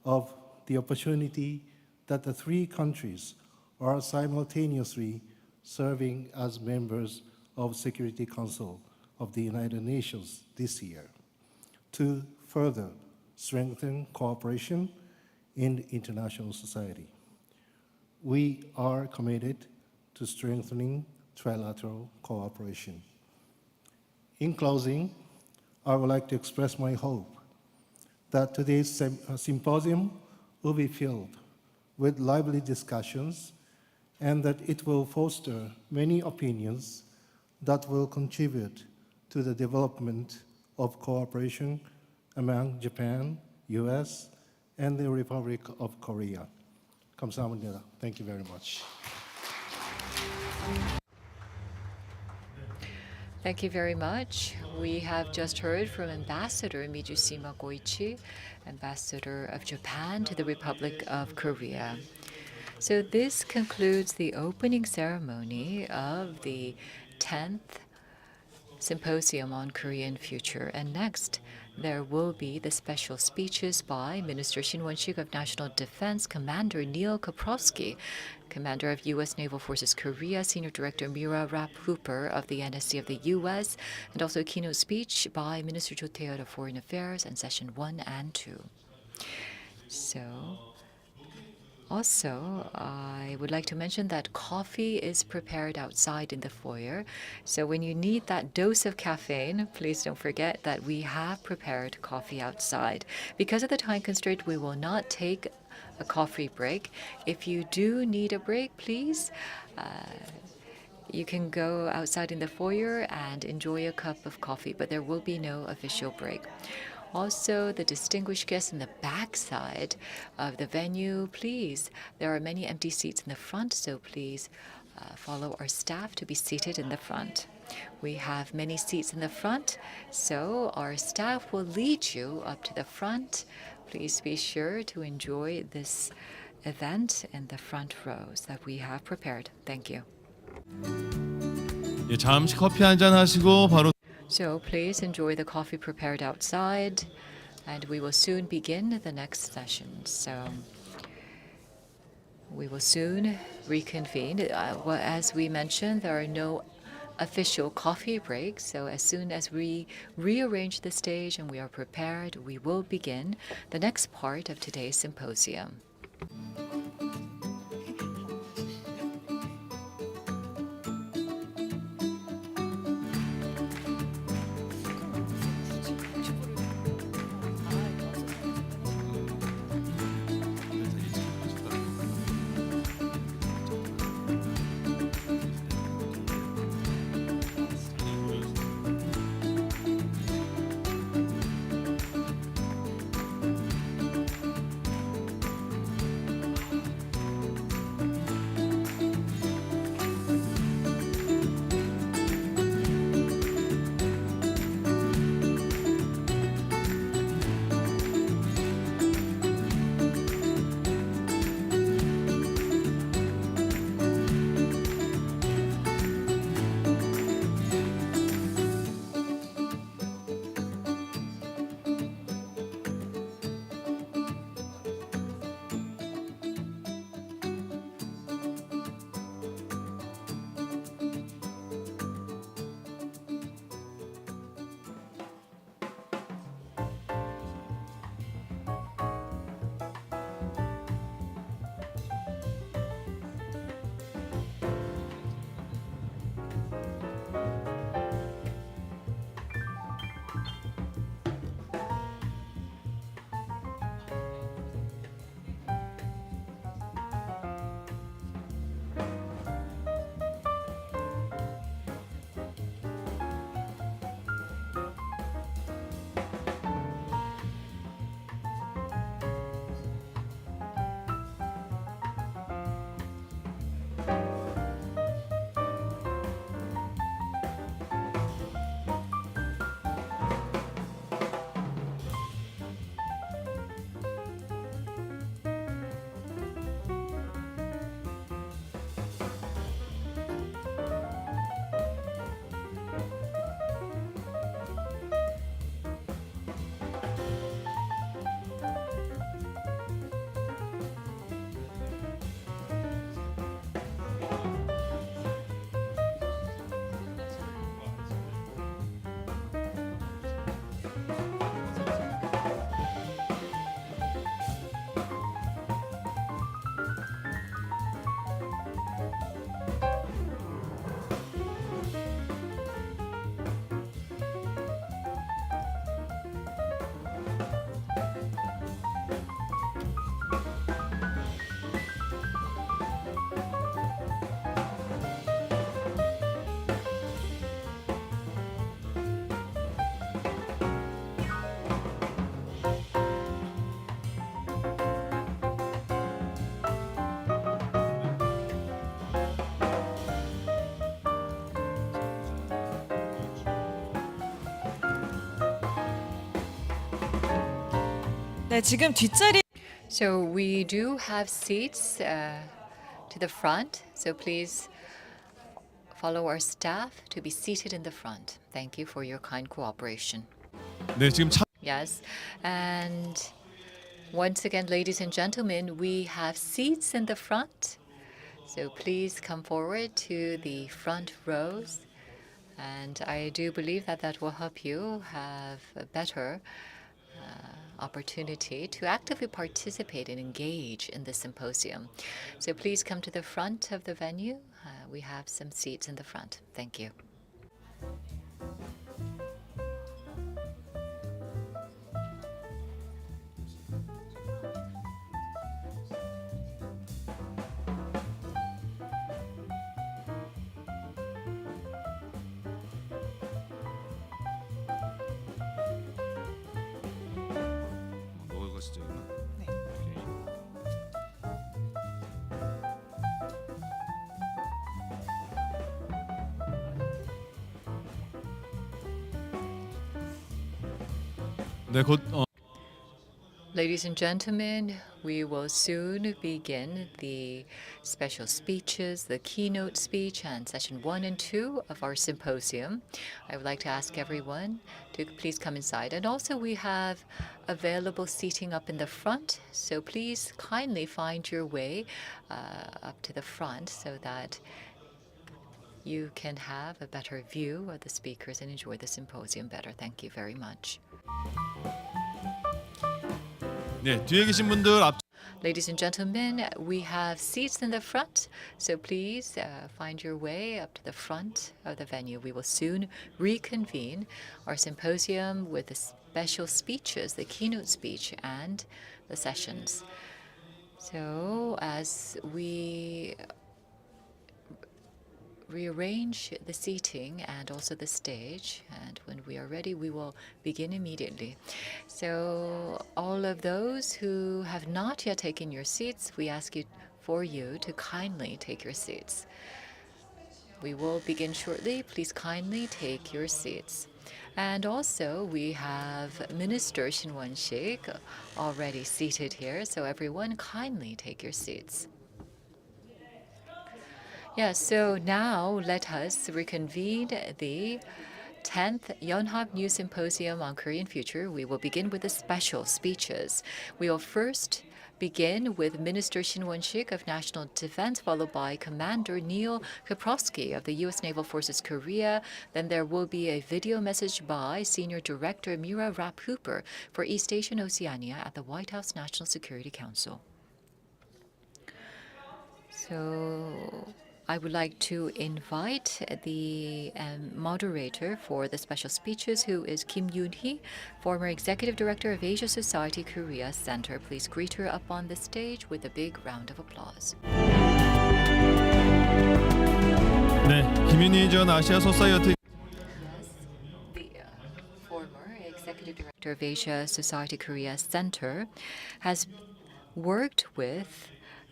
of the opportunity that the three countries are simultaneously serving as members of Security Council of the United Nations this year to further strengthen cooperation in international society. We are committed to strengthening trilateral cooperation. In closing, I would like to express my hope that today's symposium will be filled with lively discussions and that it will foster many opinions that will contribute to the development of cooperation among Japan, US, and the Republic of Korea. 감사합니다. Thank you very much. Thank you very much. We have just heard from Ambassador Mizushima Goichi, Ambassador of Japan to the Republic of Korea. So this concludes the opening ceremony of the 10th Symposium on Korean Future. And next, there will be the special speeches by Minister Shin Won-sik of National Defense, Commander Neil Koprovsky, Commander of U.S. Naval Forces Korea, Senior Director Mira Rapp Hooper of the NSC of the U.S., and also a keynote speech by Minister Cho Tae-yeol of Foreign Affairs in Session 1 and 2. So, also, I would like to mention that coffee is prepared outside in the foyer. So when you need that dose of caffeine, please don't forget that we have prepared coffee outside. Because of the time constraint, we will not take a coffee break. If you do need a break, please, you can go outside in the foyer and enjoy a cup of coffee, but there will be no official break. Also, the distinguished guests in the back side of the venue, please, there are many empty seats in the front, so please follow our staff to be seated in the front. We have many seats in the front, so our staff will lead you up to the front. Please be sure to enjoy this event in the front rows that we have prepared. Thank you. 예, 잠시 커피 한잔 하시고 바로 So please enjoy the coffee prepared outside, and we will soon begin the next session. So we will soon reconvene. As we mentioned, there are no official coffee breaks, so as soon as we rearrange the stage and we are prepared, we will begin the next part of today's symposium. 네, 지금 뒷자리 So we do have seats to the front, so please follow our staff to be seated in the front. Thank you for your kind cooperation. 네, 지금 차 Yes, and once again, ladies and gentlemen, we have seats in the front, so please come forward to the front rows. And I do believe that that will help you have a better opportunity to actively participate and engage in the symposium. So please come to the front of the venue. We have some seats in the front. Thank you. 먹어가시죠, 이만. 네. 네, 곧 Ladies and gentlemen, we will soon begin the special speeches, the keynote speech, and session 1 and 2 of our symposium. I would like to ask everyone to please come inside. And also we have available seating up in the front, so please kindly find your way up to the front so that you can have a better view of the speakers and enjoy the symposium better. Thank you very much. 네, 뒤에 계신 분들 앞 Ladies and gentlemen, we have seats in the front, so please find your way up to the front of the venue. We will soon reconvene our symposium with the special speeches, the keynote speech, and the sessions. So as we rearrange the seating and also the stage, and when we are ready, we will begin immediately. So all of those who have not yet taken your seats, we ask you to kindly take your seats. We will begin shortly. Please kindly take your seats. And also, we have Minister Shin Won-sik already seated here, so everyone kindly take your seats. Yes, so now let us reconvene the 10th Yonhap News Symposium on Korean Future. We will begin with the special speeches. We will first begin with Minister Shin Won-sik of National Defense, followed by Commander Neil Kaprowski of the U.S. Naval Forces Korea. Then there will be a video message by Senior Director Mira Rapp-Hooper for East Asian Oceania at the White House National Security Council. So I would like to invite the moderator for the special speeches, who is Kim Yoon-hee, former Executive Director of Asia Society Korea Center. Please greet her up on the stage with a big round of applause. 네, 김윤희 전 아시아 소사이어티 The former Executive Director of Asia Society Korea Center has worked with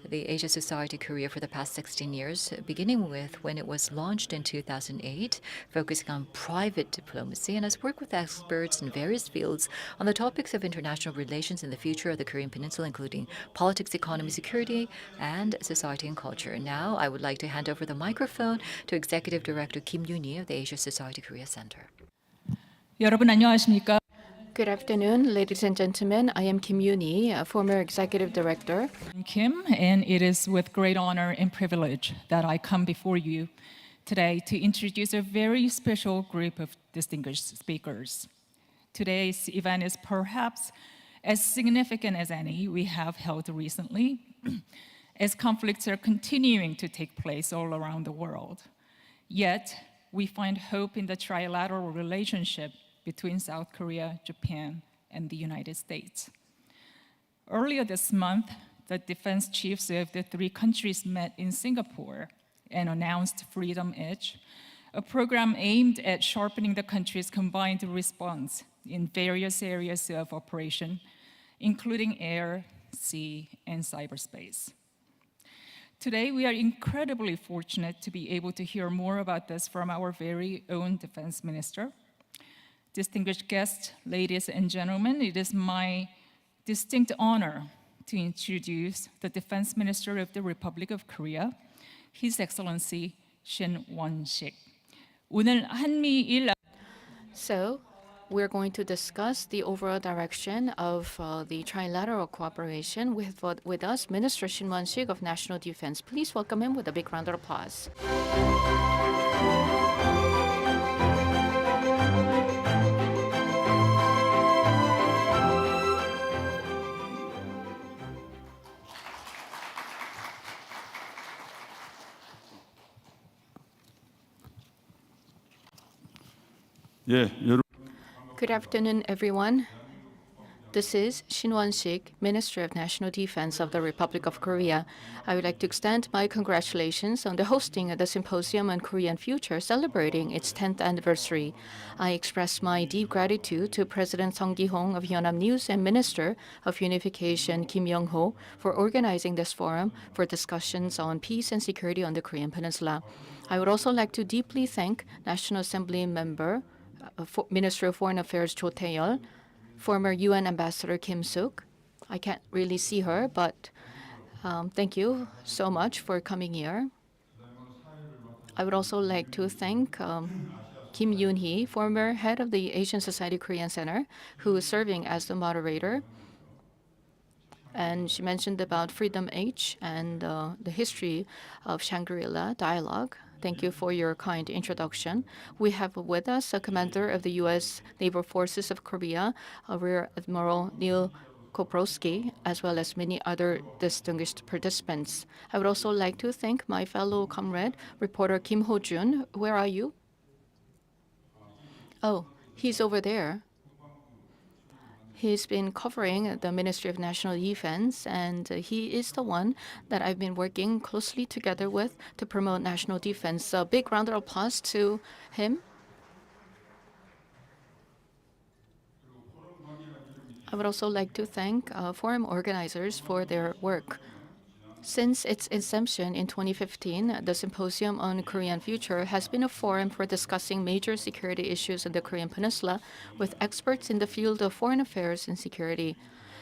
the Asia Society Korea for the past 16 years, beginning with when it was launched in 2008, focusing on private diplomacy, and has worked with experts in various fields on the topics of international relations and the future of the Korean Peninsula, including politics, economy, security, and society and culture. Now, I would like to hand over the microphone to Executive Director Kim Yoon-hee of the Asia Society Korea Center. 여러분 안녕하십니까? Good afternoon, ladies and gentlemen. I am Kim Yoon-hee, a former executive director. I'm Kim, and it is with great honor and privilege that I come before you today to introduce a very special group of distinguished speakers. Today's event is perhaps as significant as any we have held recently, as conflicts are continuing to take place all around the world. Yet, we find hope in the trilateral relationship between South Korea, Japan, and the United States. Earlier this month, the defense chiefs of the three countries met in Singapore and announced Freedom Edge, a program aimed at sharpening the countries' combined response in various areas of operation, including air, sea, and cyberspace. Today, we are incredibly fortunate to be able to hear more about this from our very own defense minister. Distinguished guests, ladies and gentlemen, it is my distinct honor to introduce the Defense Minister of the Republic of Korea, His Excellency Shin Won-sik. 오늘 한미일 So, we're going to discuss the overall direction of the trilateral cooperation with us, Minister Shin Won-sik of National Defense. Please welcome him with a big round of applause. 예, 여러분 Good afternoon, everyone. This is Shin Won-sik, Minister of National Defense of the Republic of Korea. I would like to extend my congratulations on the hosting of the Symposium on Korean Future celebrating its 10th anniversary. I express my deep gratitude to President Song Ki-hong of Yonhap News and Minister of Unification Kim Young-ho for organizing this forum for discussions on peace and security on the Korean Peninsula. I would also like to deeply thank National Assembly member, Minister of Foreign Affairs Cho Tae-yeol, former UN Ambassador Kim Suk. I can't really see her, but thank you so much for coming here. I would also like to thank Kim Yoon-hee, former head of the Asian Society Korean Center, who is serving as the moderator. And she mentioned about Freedom H and the history of Shangri-La dialogue. Thank you for your kind introduction. We have with us a commander of the U.S. Naval Forces of Korea, Rear Admiral Neil Koprowski, as well as many other distinguished participants. I would also like to thank my fellow comrade, reporter Kim Ho-jun. Where are you? Oh, he's over there. He's been covering the Ministry of National Defense, and he is the one that I've been working closely together with to promote national defense. A big round of applause to him. I would also like to thank forum organizers for their work. Since its inception in 2015, the Symposium on Korean Future has been a forum for discussing major security issues in the Korean Peninsula with experts in the field of foreign affairs and security.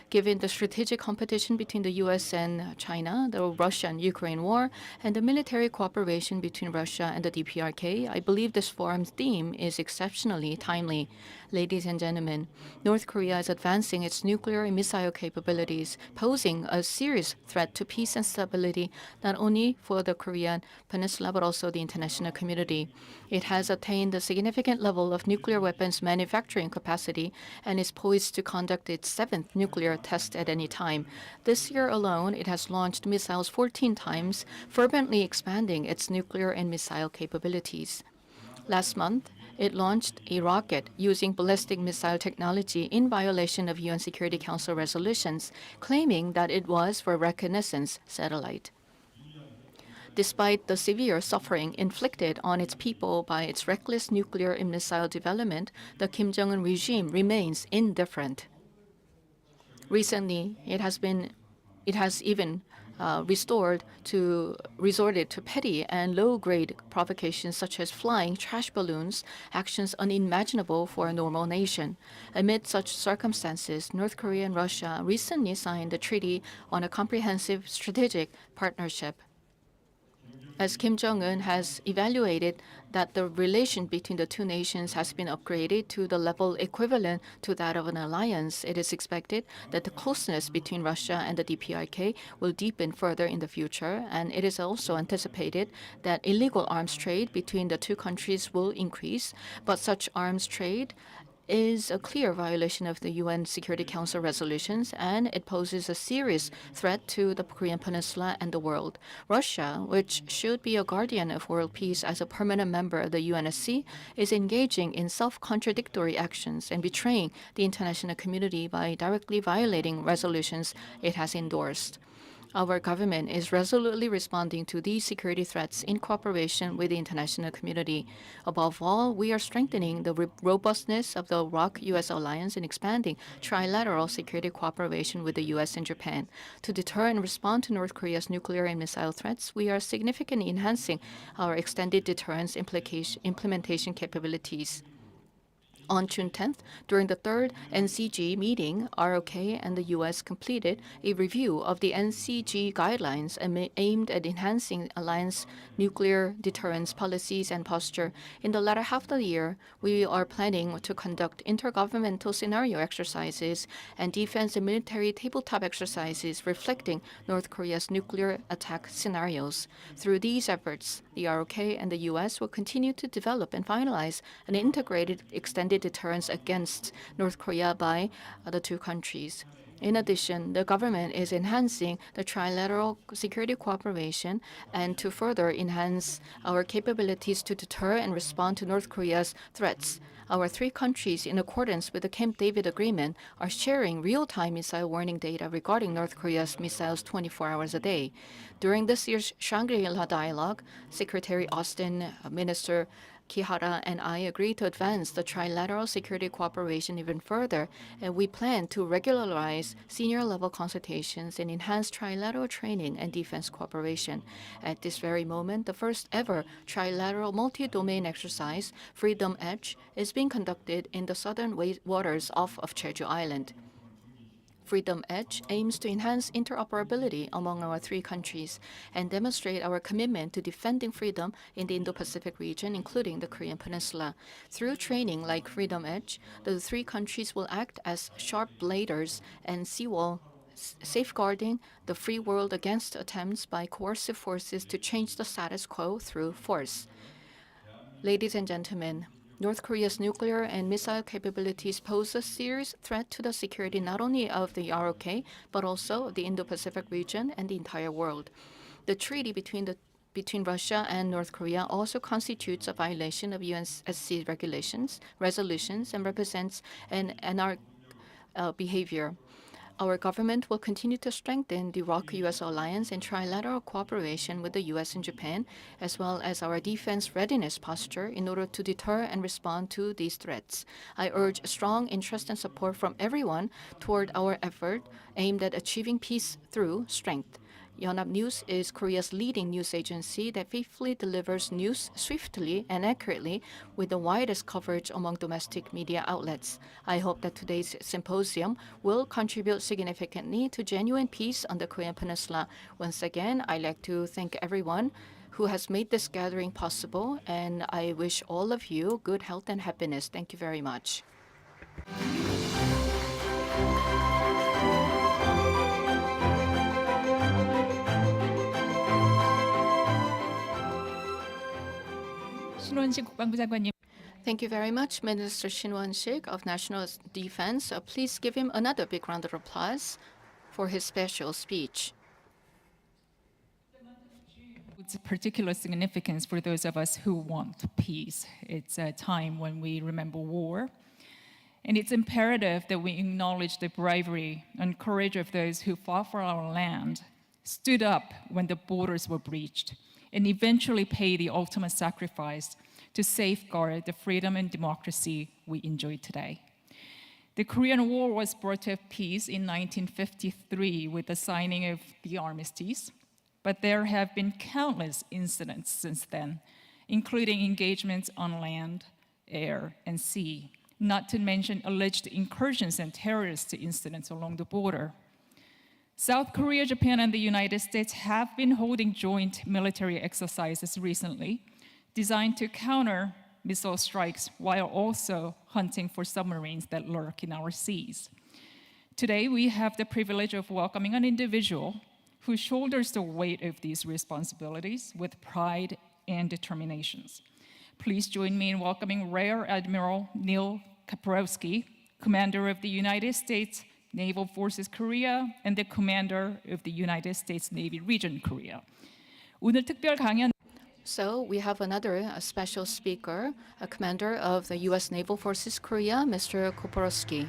Given the strategic competition between the U.S. and China, the Russia-Ukraine war, and the military cooperation between Russia and the DPRK, I believe this forum's theme is exceptionally timely. Ladies and gentlemen, North Korea is advancing its nuclear and missile capabilities, posing a serious threat to peace and stability not only for the Korean Peninsula but also the international community. It has attained a significant level of nuclear weapons manufacturing capacity and is poised to conduct its seventh nuclear test at any time. This year alone, it has launched missiles 14 times, fervently expanding its nuclear and missile capabilities. Last month, it launched a rocket using ballistic missile technology in violation of UN Security Council resolutions, claiming that it was for reconnaissance satellite. Despite the severe suffering inflicted on its people by its reckless nuclear and missile development, the Kim Jong-un regime remains indifferent. Recently, it has even resorted to petty and low-grade provocations such as flying trash balloons, actions unimaginable for a normal nation. Amid such circumstances, North Korea and Russia recently signed a treaty on a comprehensive strategic partnership. As Kim Jong-un has evaluated that the relation between the two nations has been upgraded to the level equivalent to that of an alliance, it is expected that the closeness between Russia and the DPRK will deepen further in the future, and it is also anticipated that illegal arms trade between the two countries will increase, but such arms trade is a clear violation of the UN Security Council resolutions, and it poses a serious threat to the Korean Peninsula and the world. Russia, which should be a guardian of world peace as a permanent member of the UNSC, is engaging in self-contradictory actions and betraying the international community by directly violating resolutions it has endorsed. Our government is resolutely responding to these security threats in cooperation with the international community. Above all, we are strengthening the robustness of the ROK-US alliance and expanding trilateral security cooperation with the U.S. and Japan. To deter and respond to North Korea's nuclear and missile threats, we are significantly enhancing our extended deterrence implementation capabilities. On June 10th, during the third NCG meeting, ROK and the U.S. completed a review of the NCG guidelines aimed at enhancing alliance nuclear deterrence policies and posture. In the latter half of the year, we are planning to conduct intergovernmental scenario exercises and defense and military tabletop exercises reflecting North Korea's nuclear attack scenarios. Through these efforts, the ROK and the U.S. will continue to develop and finalize an integrated extended deterrence against North Korea by the two countries. In addition, the government is enhancing the trilateral security cooperation and to further enhance our capabilities to deter and respond to North Korea's threats. Our three countries, in accordance with the Camp David Agreement, are sharing real-time missile warning data regarding North Korea's missiles 24 hours a day. During this year's Shangri-La Dialogue, Secretary Austin, Minister Kihara, and I agreed to advance the trilateral security cooperation even further, and we plan to regularize senior-level consultations and enhance trilateral training and defense cooperation. At this very moment, the first-ever trilateral multi-domain exercise, Freedom Edge, is being conducted in the southern waters off of Jeju Island. Freedom Edge aims to enhance interoperability among our three countries and demonstrate our commitment to defending freedom in the Indo-Pacific region, including the Korean Peninsula. Through training like Freedom Edge, the three countries will act as sharp bladers and seawall, safeguarding the free world against attempts by coercive forces to change the status quo through force. Ladies and gentlemen, North Korea's nuclear and missile capabilities pose a serious threat to the security not only of the ROK, but also of the Indo-Pacific region and the entire world. The treaty between Russia and North Korea also constitutes a violation of UNSC resolutions, and represents an anarchic behavior. Our government will continue to strengthen the ROK-US alliance and trilateral cooperation with the US and Japan, as well as our defense readiness posture in order to deter and respond to these threats. I urge strong interest and support from everyone toward our effort aimed at achieving peace through strength. Yonhap News is Korea's leading news agency that faithfully delivers news swiftly and accurately with the widest coverage among domestic media outlets. I hope that today's symposium will contribute significantly to genuine peace on the Korean Peninsula. Once again, I'd like to thank everyone who has made this gathering possible, and I wish all of you good health and happiness. Thank you very much. 신원식 국방부 장관님. Thank you very much, Minister Shin Won-sik of National Defense. Please give him another big round of applause for his special speech. It's particular significance for those of us who want peace. It's a time when we remember war. And it's imperative that we acknowledge the bravery and courage of those who fought for our land, stood up when the borders were breached, and eventually paid the ultimate sacrifice to safeguard the freedom and democracy we enjoy today. The Korean War was brought to peace in 1953 with the signing of the armistice, but there have been countless incidents since then, including engagements on land, air, and sea, not to mention alleged incursions and terrorist incidents along the border. South Korea, Japan, and the United States have been holding joint military exercises recently, designed to counter missile strikes while also hunting for submarines that lurk in our seas. Today, we have the privilege of welcoming an individual who shoulders the weight of these responsibilities with pride and determination. Please join me in welcoming Rear Admiral Neil Kaprowski, Commander of the United States Naval Forces Korea and the Commander of the United States Navy Region Korea. 오늘 특별 강연. So we have another special speaker, a commander of the U.S. Naval Forces Korea, Mr. Koporowski.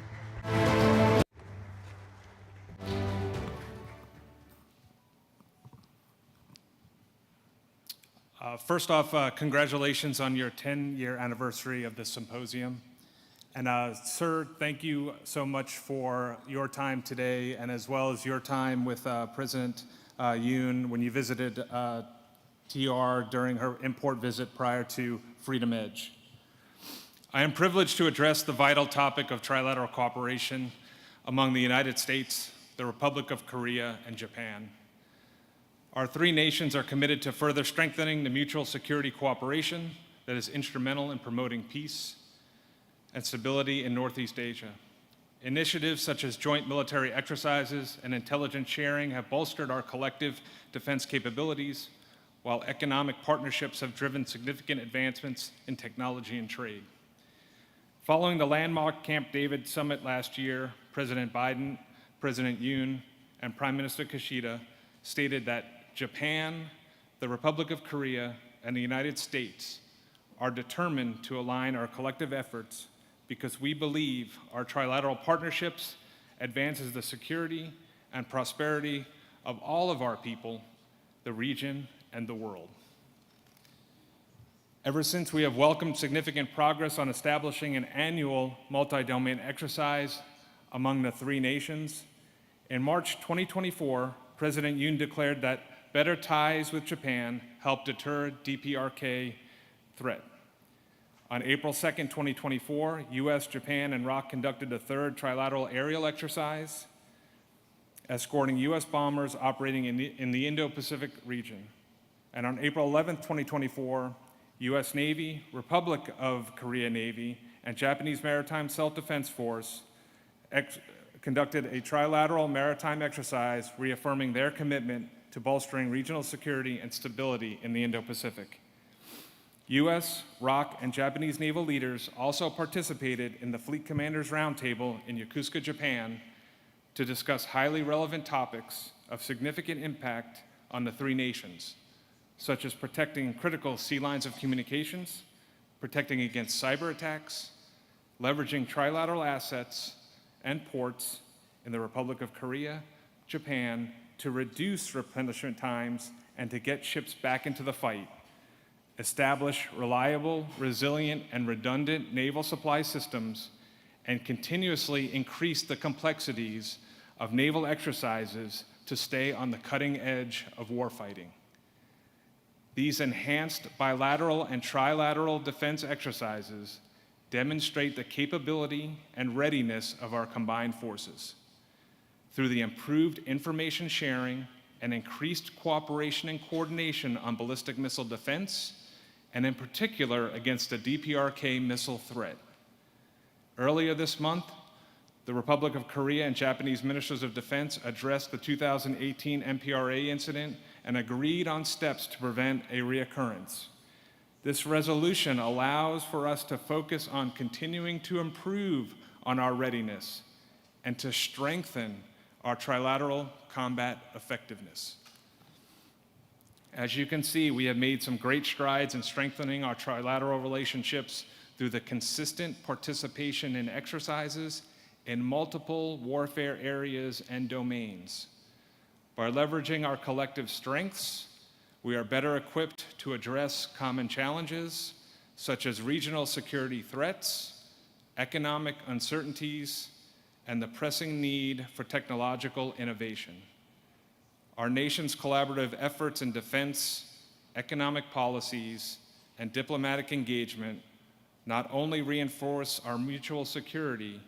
First off, congratulations on your 10-year anniversary of the symposium. And sir, thank you so much for your time today, and as well as your time with President Yoon when you visited TR during her import visit prior to Freedom Edge. I am privileged to address the vital topic of trilateral cooperation among the United States, the Republic of Korea, and Japan. Our three nations are committed to further strengthening the mutual security cooperation that is instrumental in promoting peace and stability in Northeast Asia. Initiatives such as joint military exercises and intelligence sharing have bolstered our collective defense capabilities, while economic partnerships have driven significant advancements in technology and trade. Following the landmark Camp David summit last year, President Biden, President Yoon, and Prime Minister Kishida stated that Japan, the Republic of Korea, and the United States are determined to align our collective efforts because we believe our trilateral partnerships advances the security and prosperity of all of our people, the region, and the world. Ever since we have welcomed significant progress on establishing an annual multi-domain exercise among the three nations, in March 2024, President Yoon declared that better ties with Japan help deter DPRK threat. On April 2nd, 2024, US, Japan, and ROC conducted a third trilateral aerial exercise, escorting US bombers operating in the Indo-Pacific region. And on April 11th, 2024, US Navy, Republic of Korea Navy, and Japanese Maritime Self-Defense Force conducted a trilateral maritime exercise reaffirming their commitment to bolstering regional security and stability in the Indo-Pacific. US, ROC, and Japanese naval leaders also participated in the Fleet Commanders Roundtable in Yokosuka, Japan, to discuss highly relevant topics of significant impact on the three nations, such as protecting critical sea lines of communications, protecting against cyber attacks, leveraging trilateral assets and ports in the Republic of Korea, Japan, to reduce replenishment times and to get ships back into the fight, establish reliable, resilient, and redundant naval supply systems, and continuously increase the complexities of naval exercises to stay on the cutting edge of warfighting. These enhanced bilateral and trilateral defense exercises demonstrate the capability and readiness of our combined forces. Through the improved information sharing and increased cooperation and coordination on ballistic missile defense, and in particular against the DPRK missile threat. Earlier this month, the Republic of Korea and Japanese ministers of defense addressed the 2018 MPRA incident and agreed on steps to prevent a reoccurrence. This resolution allows for us to focus on continuing to improve on our readiness and to strengthen our trilateral combat effectiveness. As you can see, we have made some great strides in strengthening our trilateral relationships through the consistent participation in exercises in multiple warfare areas and domains. By leveraging our collective strengths, we are better equipped to address common challenges such as regional security threats, economic uncertainties, and the pressing need for technological innovation. Our nation's collaborative efforts in defense, economic policies, and diplomatic engagement not only reinforce our mutual security,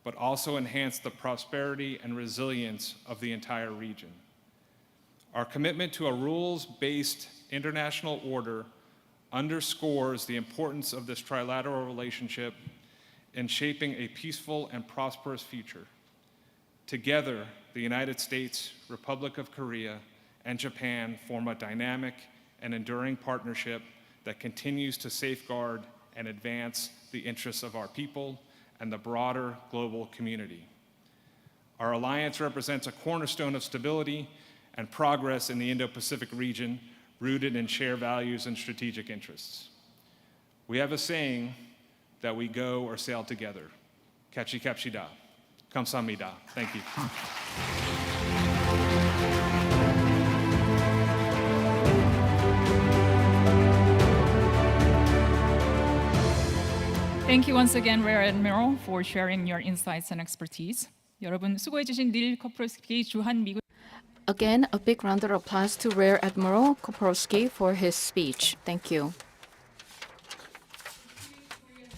but also enhance the prosperity and resilience of the entire region. Our commitment to a rules-based international order underscores the importance of this trilateral relationship in shaping a peaceful and prosperous future. Together, the United States, Republic of Korea, and Japan form a dynamic and enduring partnership that continues to safeguard and advance the interests of our people and the broader global community. Our alliance represents a cornerstone of stability and progress in the Indo-Pacific region, rooted in shared values and strategic interests. We have a saying that we go or sail together. Kachi kapshida. Kamsahamnida. Thank you. Thank you once again, Rear Admiral, for sharing your insights and expertise. 여러분 수고해주신 닐 코프로스키 주한 미국 Again, a big round of applause to Rear Admiral Koprowski for his speech. Thank you.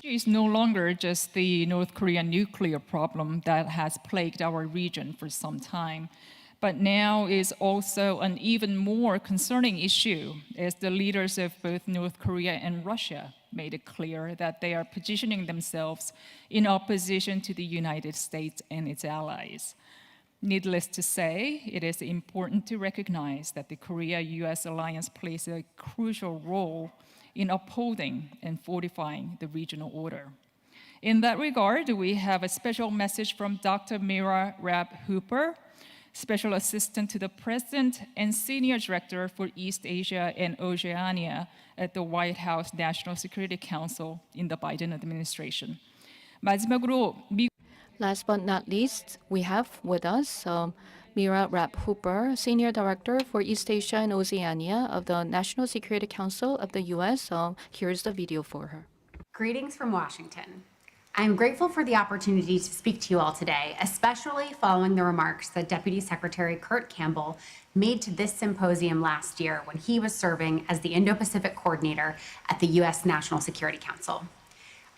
It's no longer just the North Korean nuclear problem that has plagued our region for some time, but now is also an even more concerning issue as the leaders of both North Korea and Russia made it clear that they are positioning themselves in opposition to the United States and its allies. Needless to say, it is important to recognize that the Korea-US alliance plays a crucial role in upholding and fortifying the regional order. In that regard, we have a special message from Dr. Mira Raab-Hooper, Special Assistant to the President and Senior Director for East Asia and Oceania at the White House National Security Council in the Biden administration. 마지막으로 Last but not least, we have with us Mira Raab-Hooper, Senior Director for East Asia and Oceania of the National Security Council of the U.S. Here's the video for her. Greetings from Washington. I am grateful for the opportunity to speak to you all today, especially following the remarks that Deputy Secretary Kurt Campbell made to this symposium last year when he was serving as the Indo-Pacific Coordinator at the U.S. National Security Council.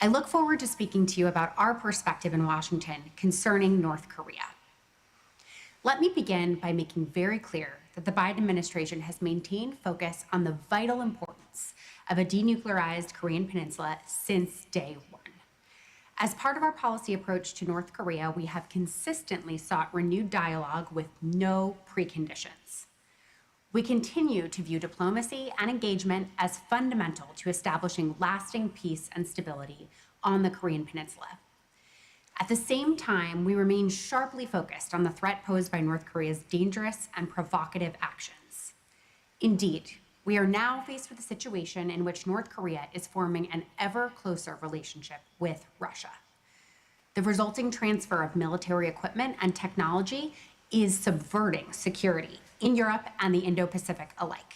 I look forward to speaking to you about our perspective in Washington concerning North Korea. Let me begin by making very clear that the Biden administration has maintained focus on the vital importance of a denuclearized Korean peninsula since day one. As part of our policy approach to North Korea, we have consistently sought renewed dialogue with no preconditions. We continue to view diplomacy and engagement as fundamental to establishing lasting peace and stability on the Korean peninsula. At the same time, we remain sharply focused on the threat posed by North Korea's dangerous and provocative actions. Indeed, we are now faced with a situation in which North Korea is forming an ever closer relationship with Russia. The resulting transfer of military equipment and technology is subverting security in Europe and the Indo-Pacific alike.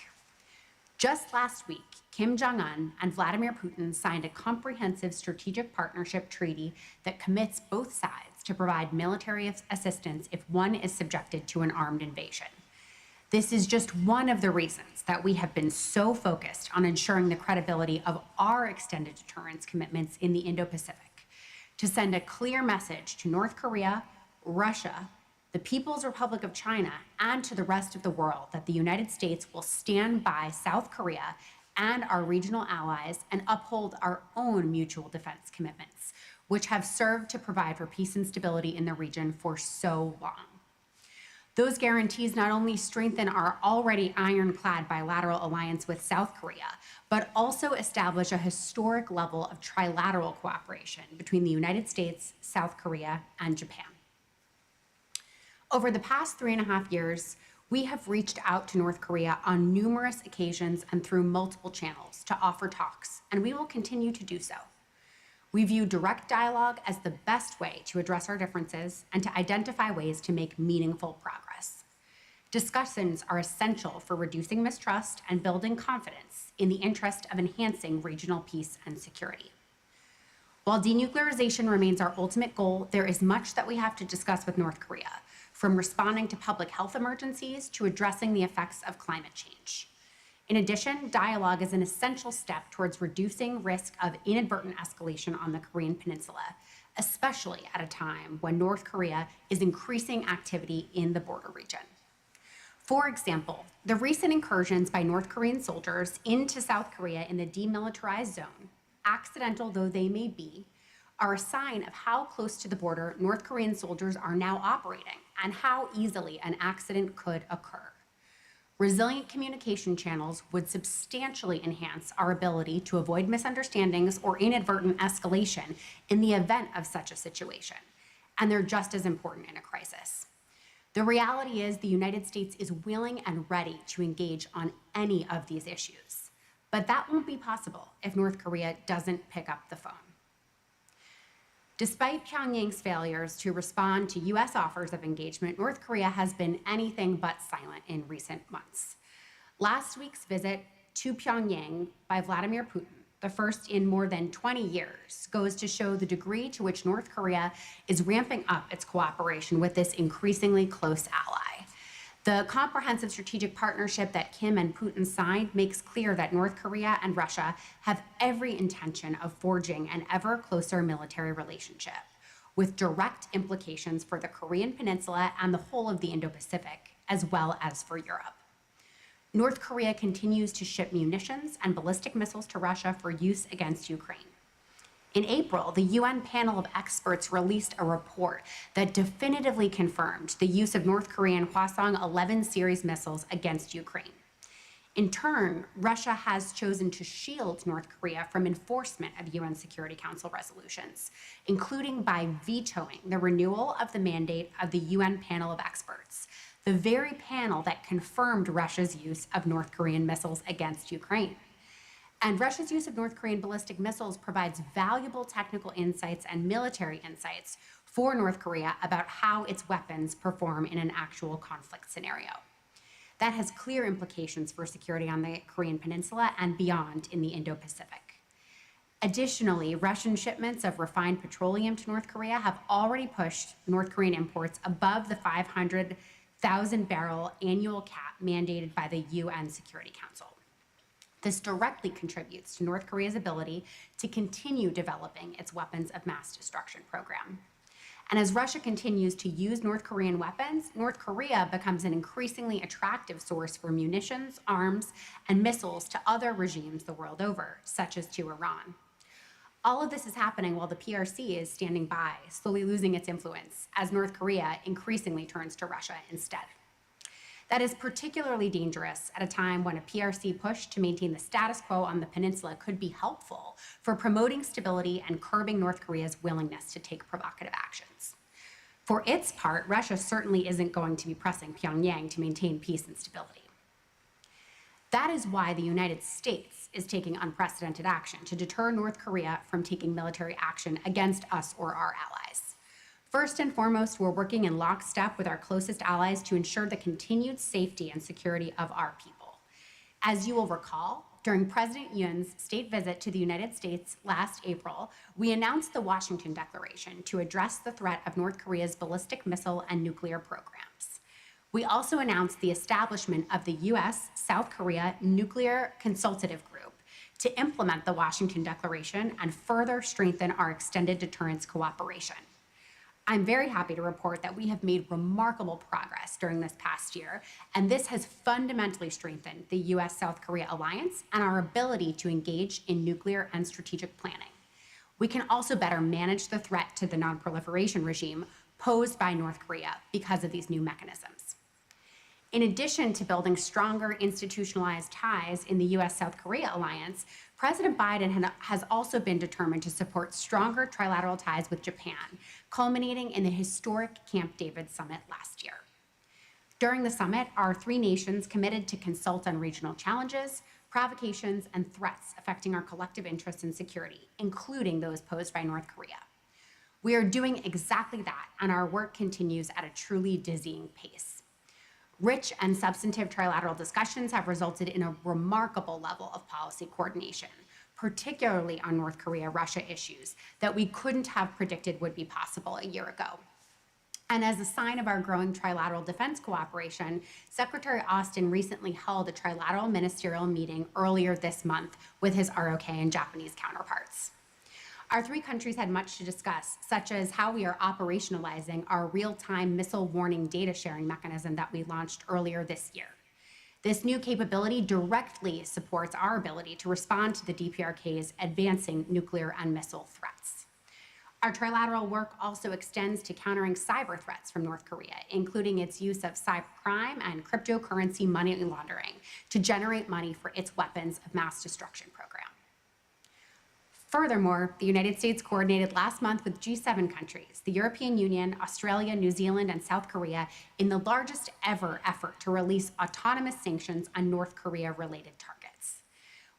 Just last week, Kim Jong-un and Vladimir Putin signed a comprehensive strategic partnership treaty that commits both sides to provide military assistance if one is subjected to an armed invasion. This is just one of the reasons that we have been so focused on ensuring the credibility of our extended deterrence commitments in the Indo-Pacific, to send a clear message to North Korea, Russia, the People's Republic of China, and to the rest of the world that the United States will stand by South Korea and our regional allies and uphold our own mutual defense commitments, which have served to provide for peace and stability in the region for so long. Those guarantees not only strengthen our already ironclad bilateral alliance with South Korea, but also establish a historic level of trilateral cooperation between the United States, South Korea, and Japan. Over the past 3.5 years, we have reached out to North Korea on numerous occasions and through multiple channels to offer talks, and we will continue to do so. We view direct dialogue as the best way to address our differences and to identify ways to make meaningful progress. Discussions are essential for reducing mistrust and building confidence in the interest of enhancing regional peace and security. While denuclearization remains our ultimate goal, there is much that we have to discuss with North Korea, from responding to public health emergencies to addressing the effects of climate change. In addition, dialogue is an essential step towards reducing risk of inadvertent escalation on the Korean Peninsula, especially at a time when North Korea is increasing activity in the border region. For example, the recent incursions by North Korean soldiers into South Korea in the demilitarized zone, accidental though they may be, are a sign of how close to the border North Korean soldiers are now operating and how easily an accident could occur. Resilient communication channels would substantially enhance our ability to avoid misunderstandings or inadvertent escalation in the event of such a situation, and they're just as important in a crisis. The reality is the United States is willing and ready to engage on any of these issues, but that won't be possible if North Korea doesn't pick up the phone. Despite Pyongyang's failures to respond to US offers of engagement, North Korea has been anything but silent in recent months. Last week's visit to Pyongyang by Vladimir Putin, the first in more than 20 years, goes to show the degree to which North Korea is ramping up its cooperation with this increasingly close ally. The comprehensive strategic partnership that Kim and Putin signed makes clear that North Korea and Russia have every intention of forging an ever closer military relationship, with direct implications for the Korean Peninsula and the whole of the Indo-Pacific, as well as for Europe. North Korea continues to ship munitions and ballistic missiles to Russia for use against Ukraine. In April, the UN panel of experts released a report that definitively confirmed the use of North Korean Hwasong 11 series missiles against Ukraine. In turn, Russia has chosen to shield North Korea from enforcement of UN Security Council resolutions, including by vetoing the renewal of the mandate of the UN panel of experts, the very panel that confirmed Russia's use of North Korean missiles against Ukraine. And Russia's use of North Korean ballistic missiles provides valuable technical insights and military insights for North Korea about how its weapons perform in an actual conflict scenario. That has clear implications for security on the Korean Peninsula and beyond in the Indo-Pacific. Additionally, Russian shipments of refined petroleum to North Korea have already pushed North Korean imports above the 500,000 barrel annual cap mandated by the UN Security Council. This directly contributes to North Korea's ability to continue developing its weapons of mass destruction program. And as Russia continues to use North Korean weapons, North Korea becomes an increasingly attractive source for munitions, arms, and missiles to other regimes the world over, such as to Iran. All of this is happening while the PRC is standing by, slowly losing its influence, as North Korea increasingly turns to Russia instead. That is particularly dangerous at a time when a PRC push to maintain the status quo on the peninsula could be helpful for promoting stability and curbing North Korea's willingness to take provocative actions. For its part, Russia certainly isn't going to be pressing Pyongyang to maintain peace and stability. That is why the United States is taking unprecedented action to deter North Korea from taking military action against us or our allies. First and foremost, we're working in lockstep with our closest allies to ensure the continued safety and security of our people. As you will recall, during President Yoon's state visit to the United States last April, we announced the Washington Declaration to address the threat of North Korea's ballistic missile and nuclear programs. We also announced the establishment of the U.S.-South Korea Nuclear Consultative Group to implement the Washington Declaration and further strengthen our extended deterrence cooperation. I'm very happy to report that we have made remarkable progress during this past year, and this has fundamentally strengthened the U.S.-South Korea alliance and our ability to engage in nuclear and strategic planning. We can also better manage the threat to the non-proliferation regime posed by North Korea because of these new mechanisms. In addition to building stronger institutionalized ties in the U.S.-South Korea alliance, President Biden has also been determined to support stronger trilateral ties with Japan, culminating in the historic Camp David summit last year. During the summit, our three nations committed to consult on regional challenges, provocations, and threats affecting our collective interests and security, including those posed by North Korea. We are doing exactly that, and our work continues at a truly dizzying pace. Rich and substantive trilateral discussions have resulted in a remarkable level of policy coordination, particularly on North Korea-Russia issues that we couldn't have predicted would be possible a year ago. And as a sign of our growing trilateral defense cooperation, Secretary Austin recently held a trilateral ministerial meeting earlier this month with his ROK and Japanese counterparts. Our three countries had much to discuss, such as how we are operationalizing our real-time missile warning data sharing mechanism that we launched earlier this year. This new capability directly supports our ability to respond to the DPRK's advancing nuclear and missile threats. Our trilateral work also extends to countering cyber threats from North Korea, including its use of cybercrime and cryptocurrency money laundering to generate money for its weapons of mass destruction program. Furthermore, the United States coordinated last month with G7 countries, the European Union, Australia, New Zealand, and South Korea in the largest ever effort to release autonomous sanctions on North Korea-related targets.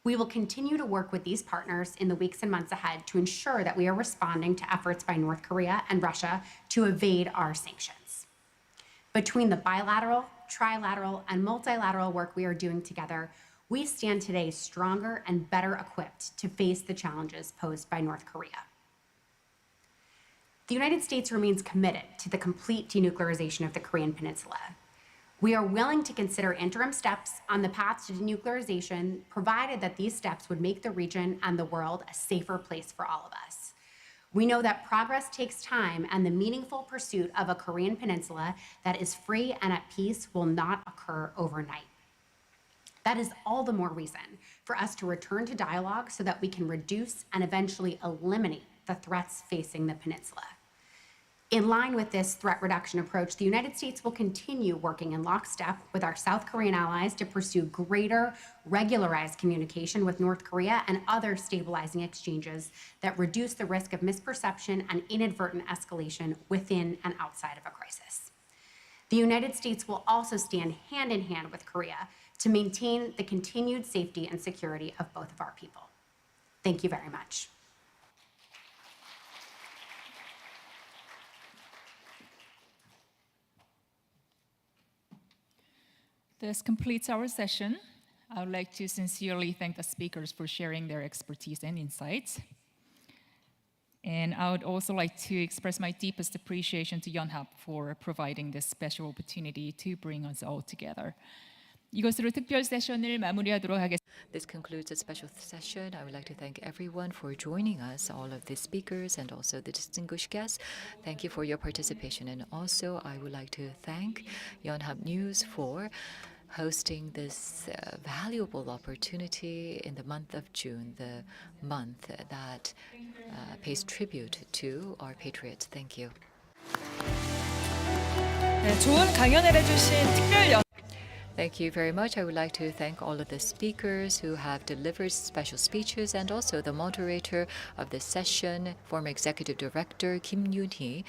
We will continue to work with these partners in the weeks and months ahead to ensure that we are responding to efforts by North Korea and Russia to evade our sanctions. Between the bilateral, trilateral, and multilateral work we are doing together, we stand today stronger and better equipped to face the challenges posed by North Korea. The United States remains committed to the complete denuclearization of the Korean Peninsula. We are willing to consider interim steps on the path to denuclearization, provided that these steps would make the region and the world a safer place for all of us. We know that progress takes time, and the meaningful pursuit of a Korean peninsula that is free and at peace will not occur overnight. That is all the more reason for us to return to dialogue so that we can reduce and eventually eliminate the threats facing the peninsula. In line with this threat reduction approach, the United States will continue working in lockstep with our South Korean allies to pursue greater regularized communication with North Korea and other stabilizing exchanges that reduce the risk of misperception and inadvertent escalation within and outside of a crisis. The United States will also stand hand in hand with Korea to maintain the continued safety and security of both of our people. Thank you very much. This completes our session. I would like to sincerely thank the speakers for sharing their expertise and insights. And I would also like to express my deepest appreciation to Yonhap for providing this special opportunity to bring us all together. 이것으로 특별 세션을 마무리하도록 하겠습니다. This concludes a special session. I would like to thank everyone for joining us, all of the speakers and also the distinguished guests. Thank you for your participation. And also, I would like to thank Yonhap News for hosting this valuable opportunity in the month of June, the month that pays tribute to our patriots. Thank you. 네, 좋은 강연을 해주신 특별 Thank you very much. I would like to thank all of the speakers who have delivered special speeches and also the moderator of this session, former Executive Director Kim Yoon-hee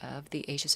of the Asia Society.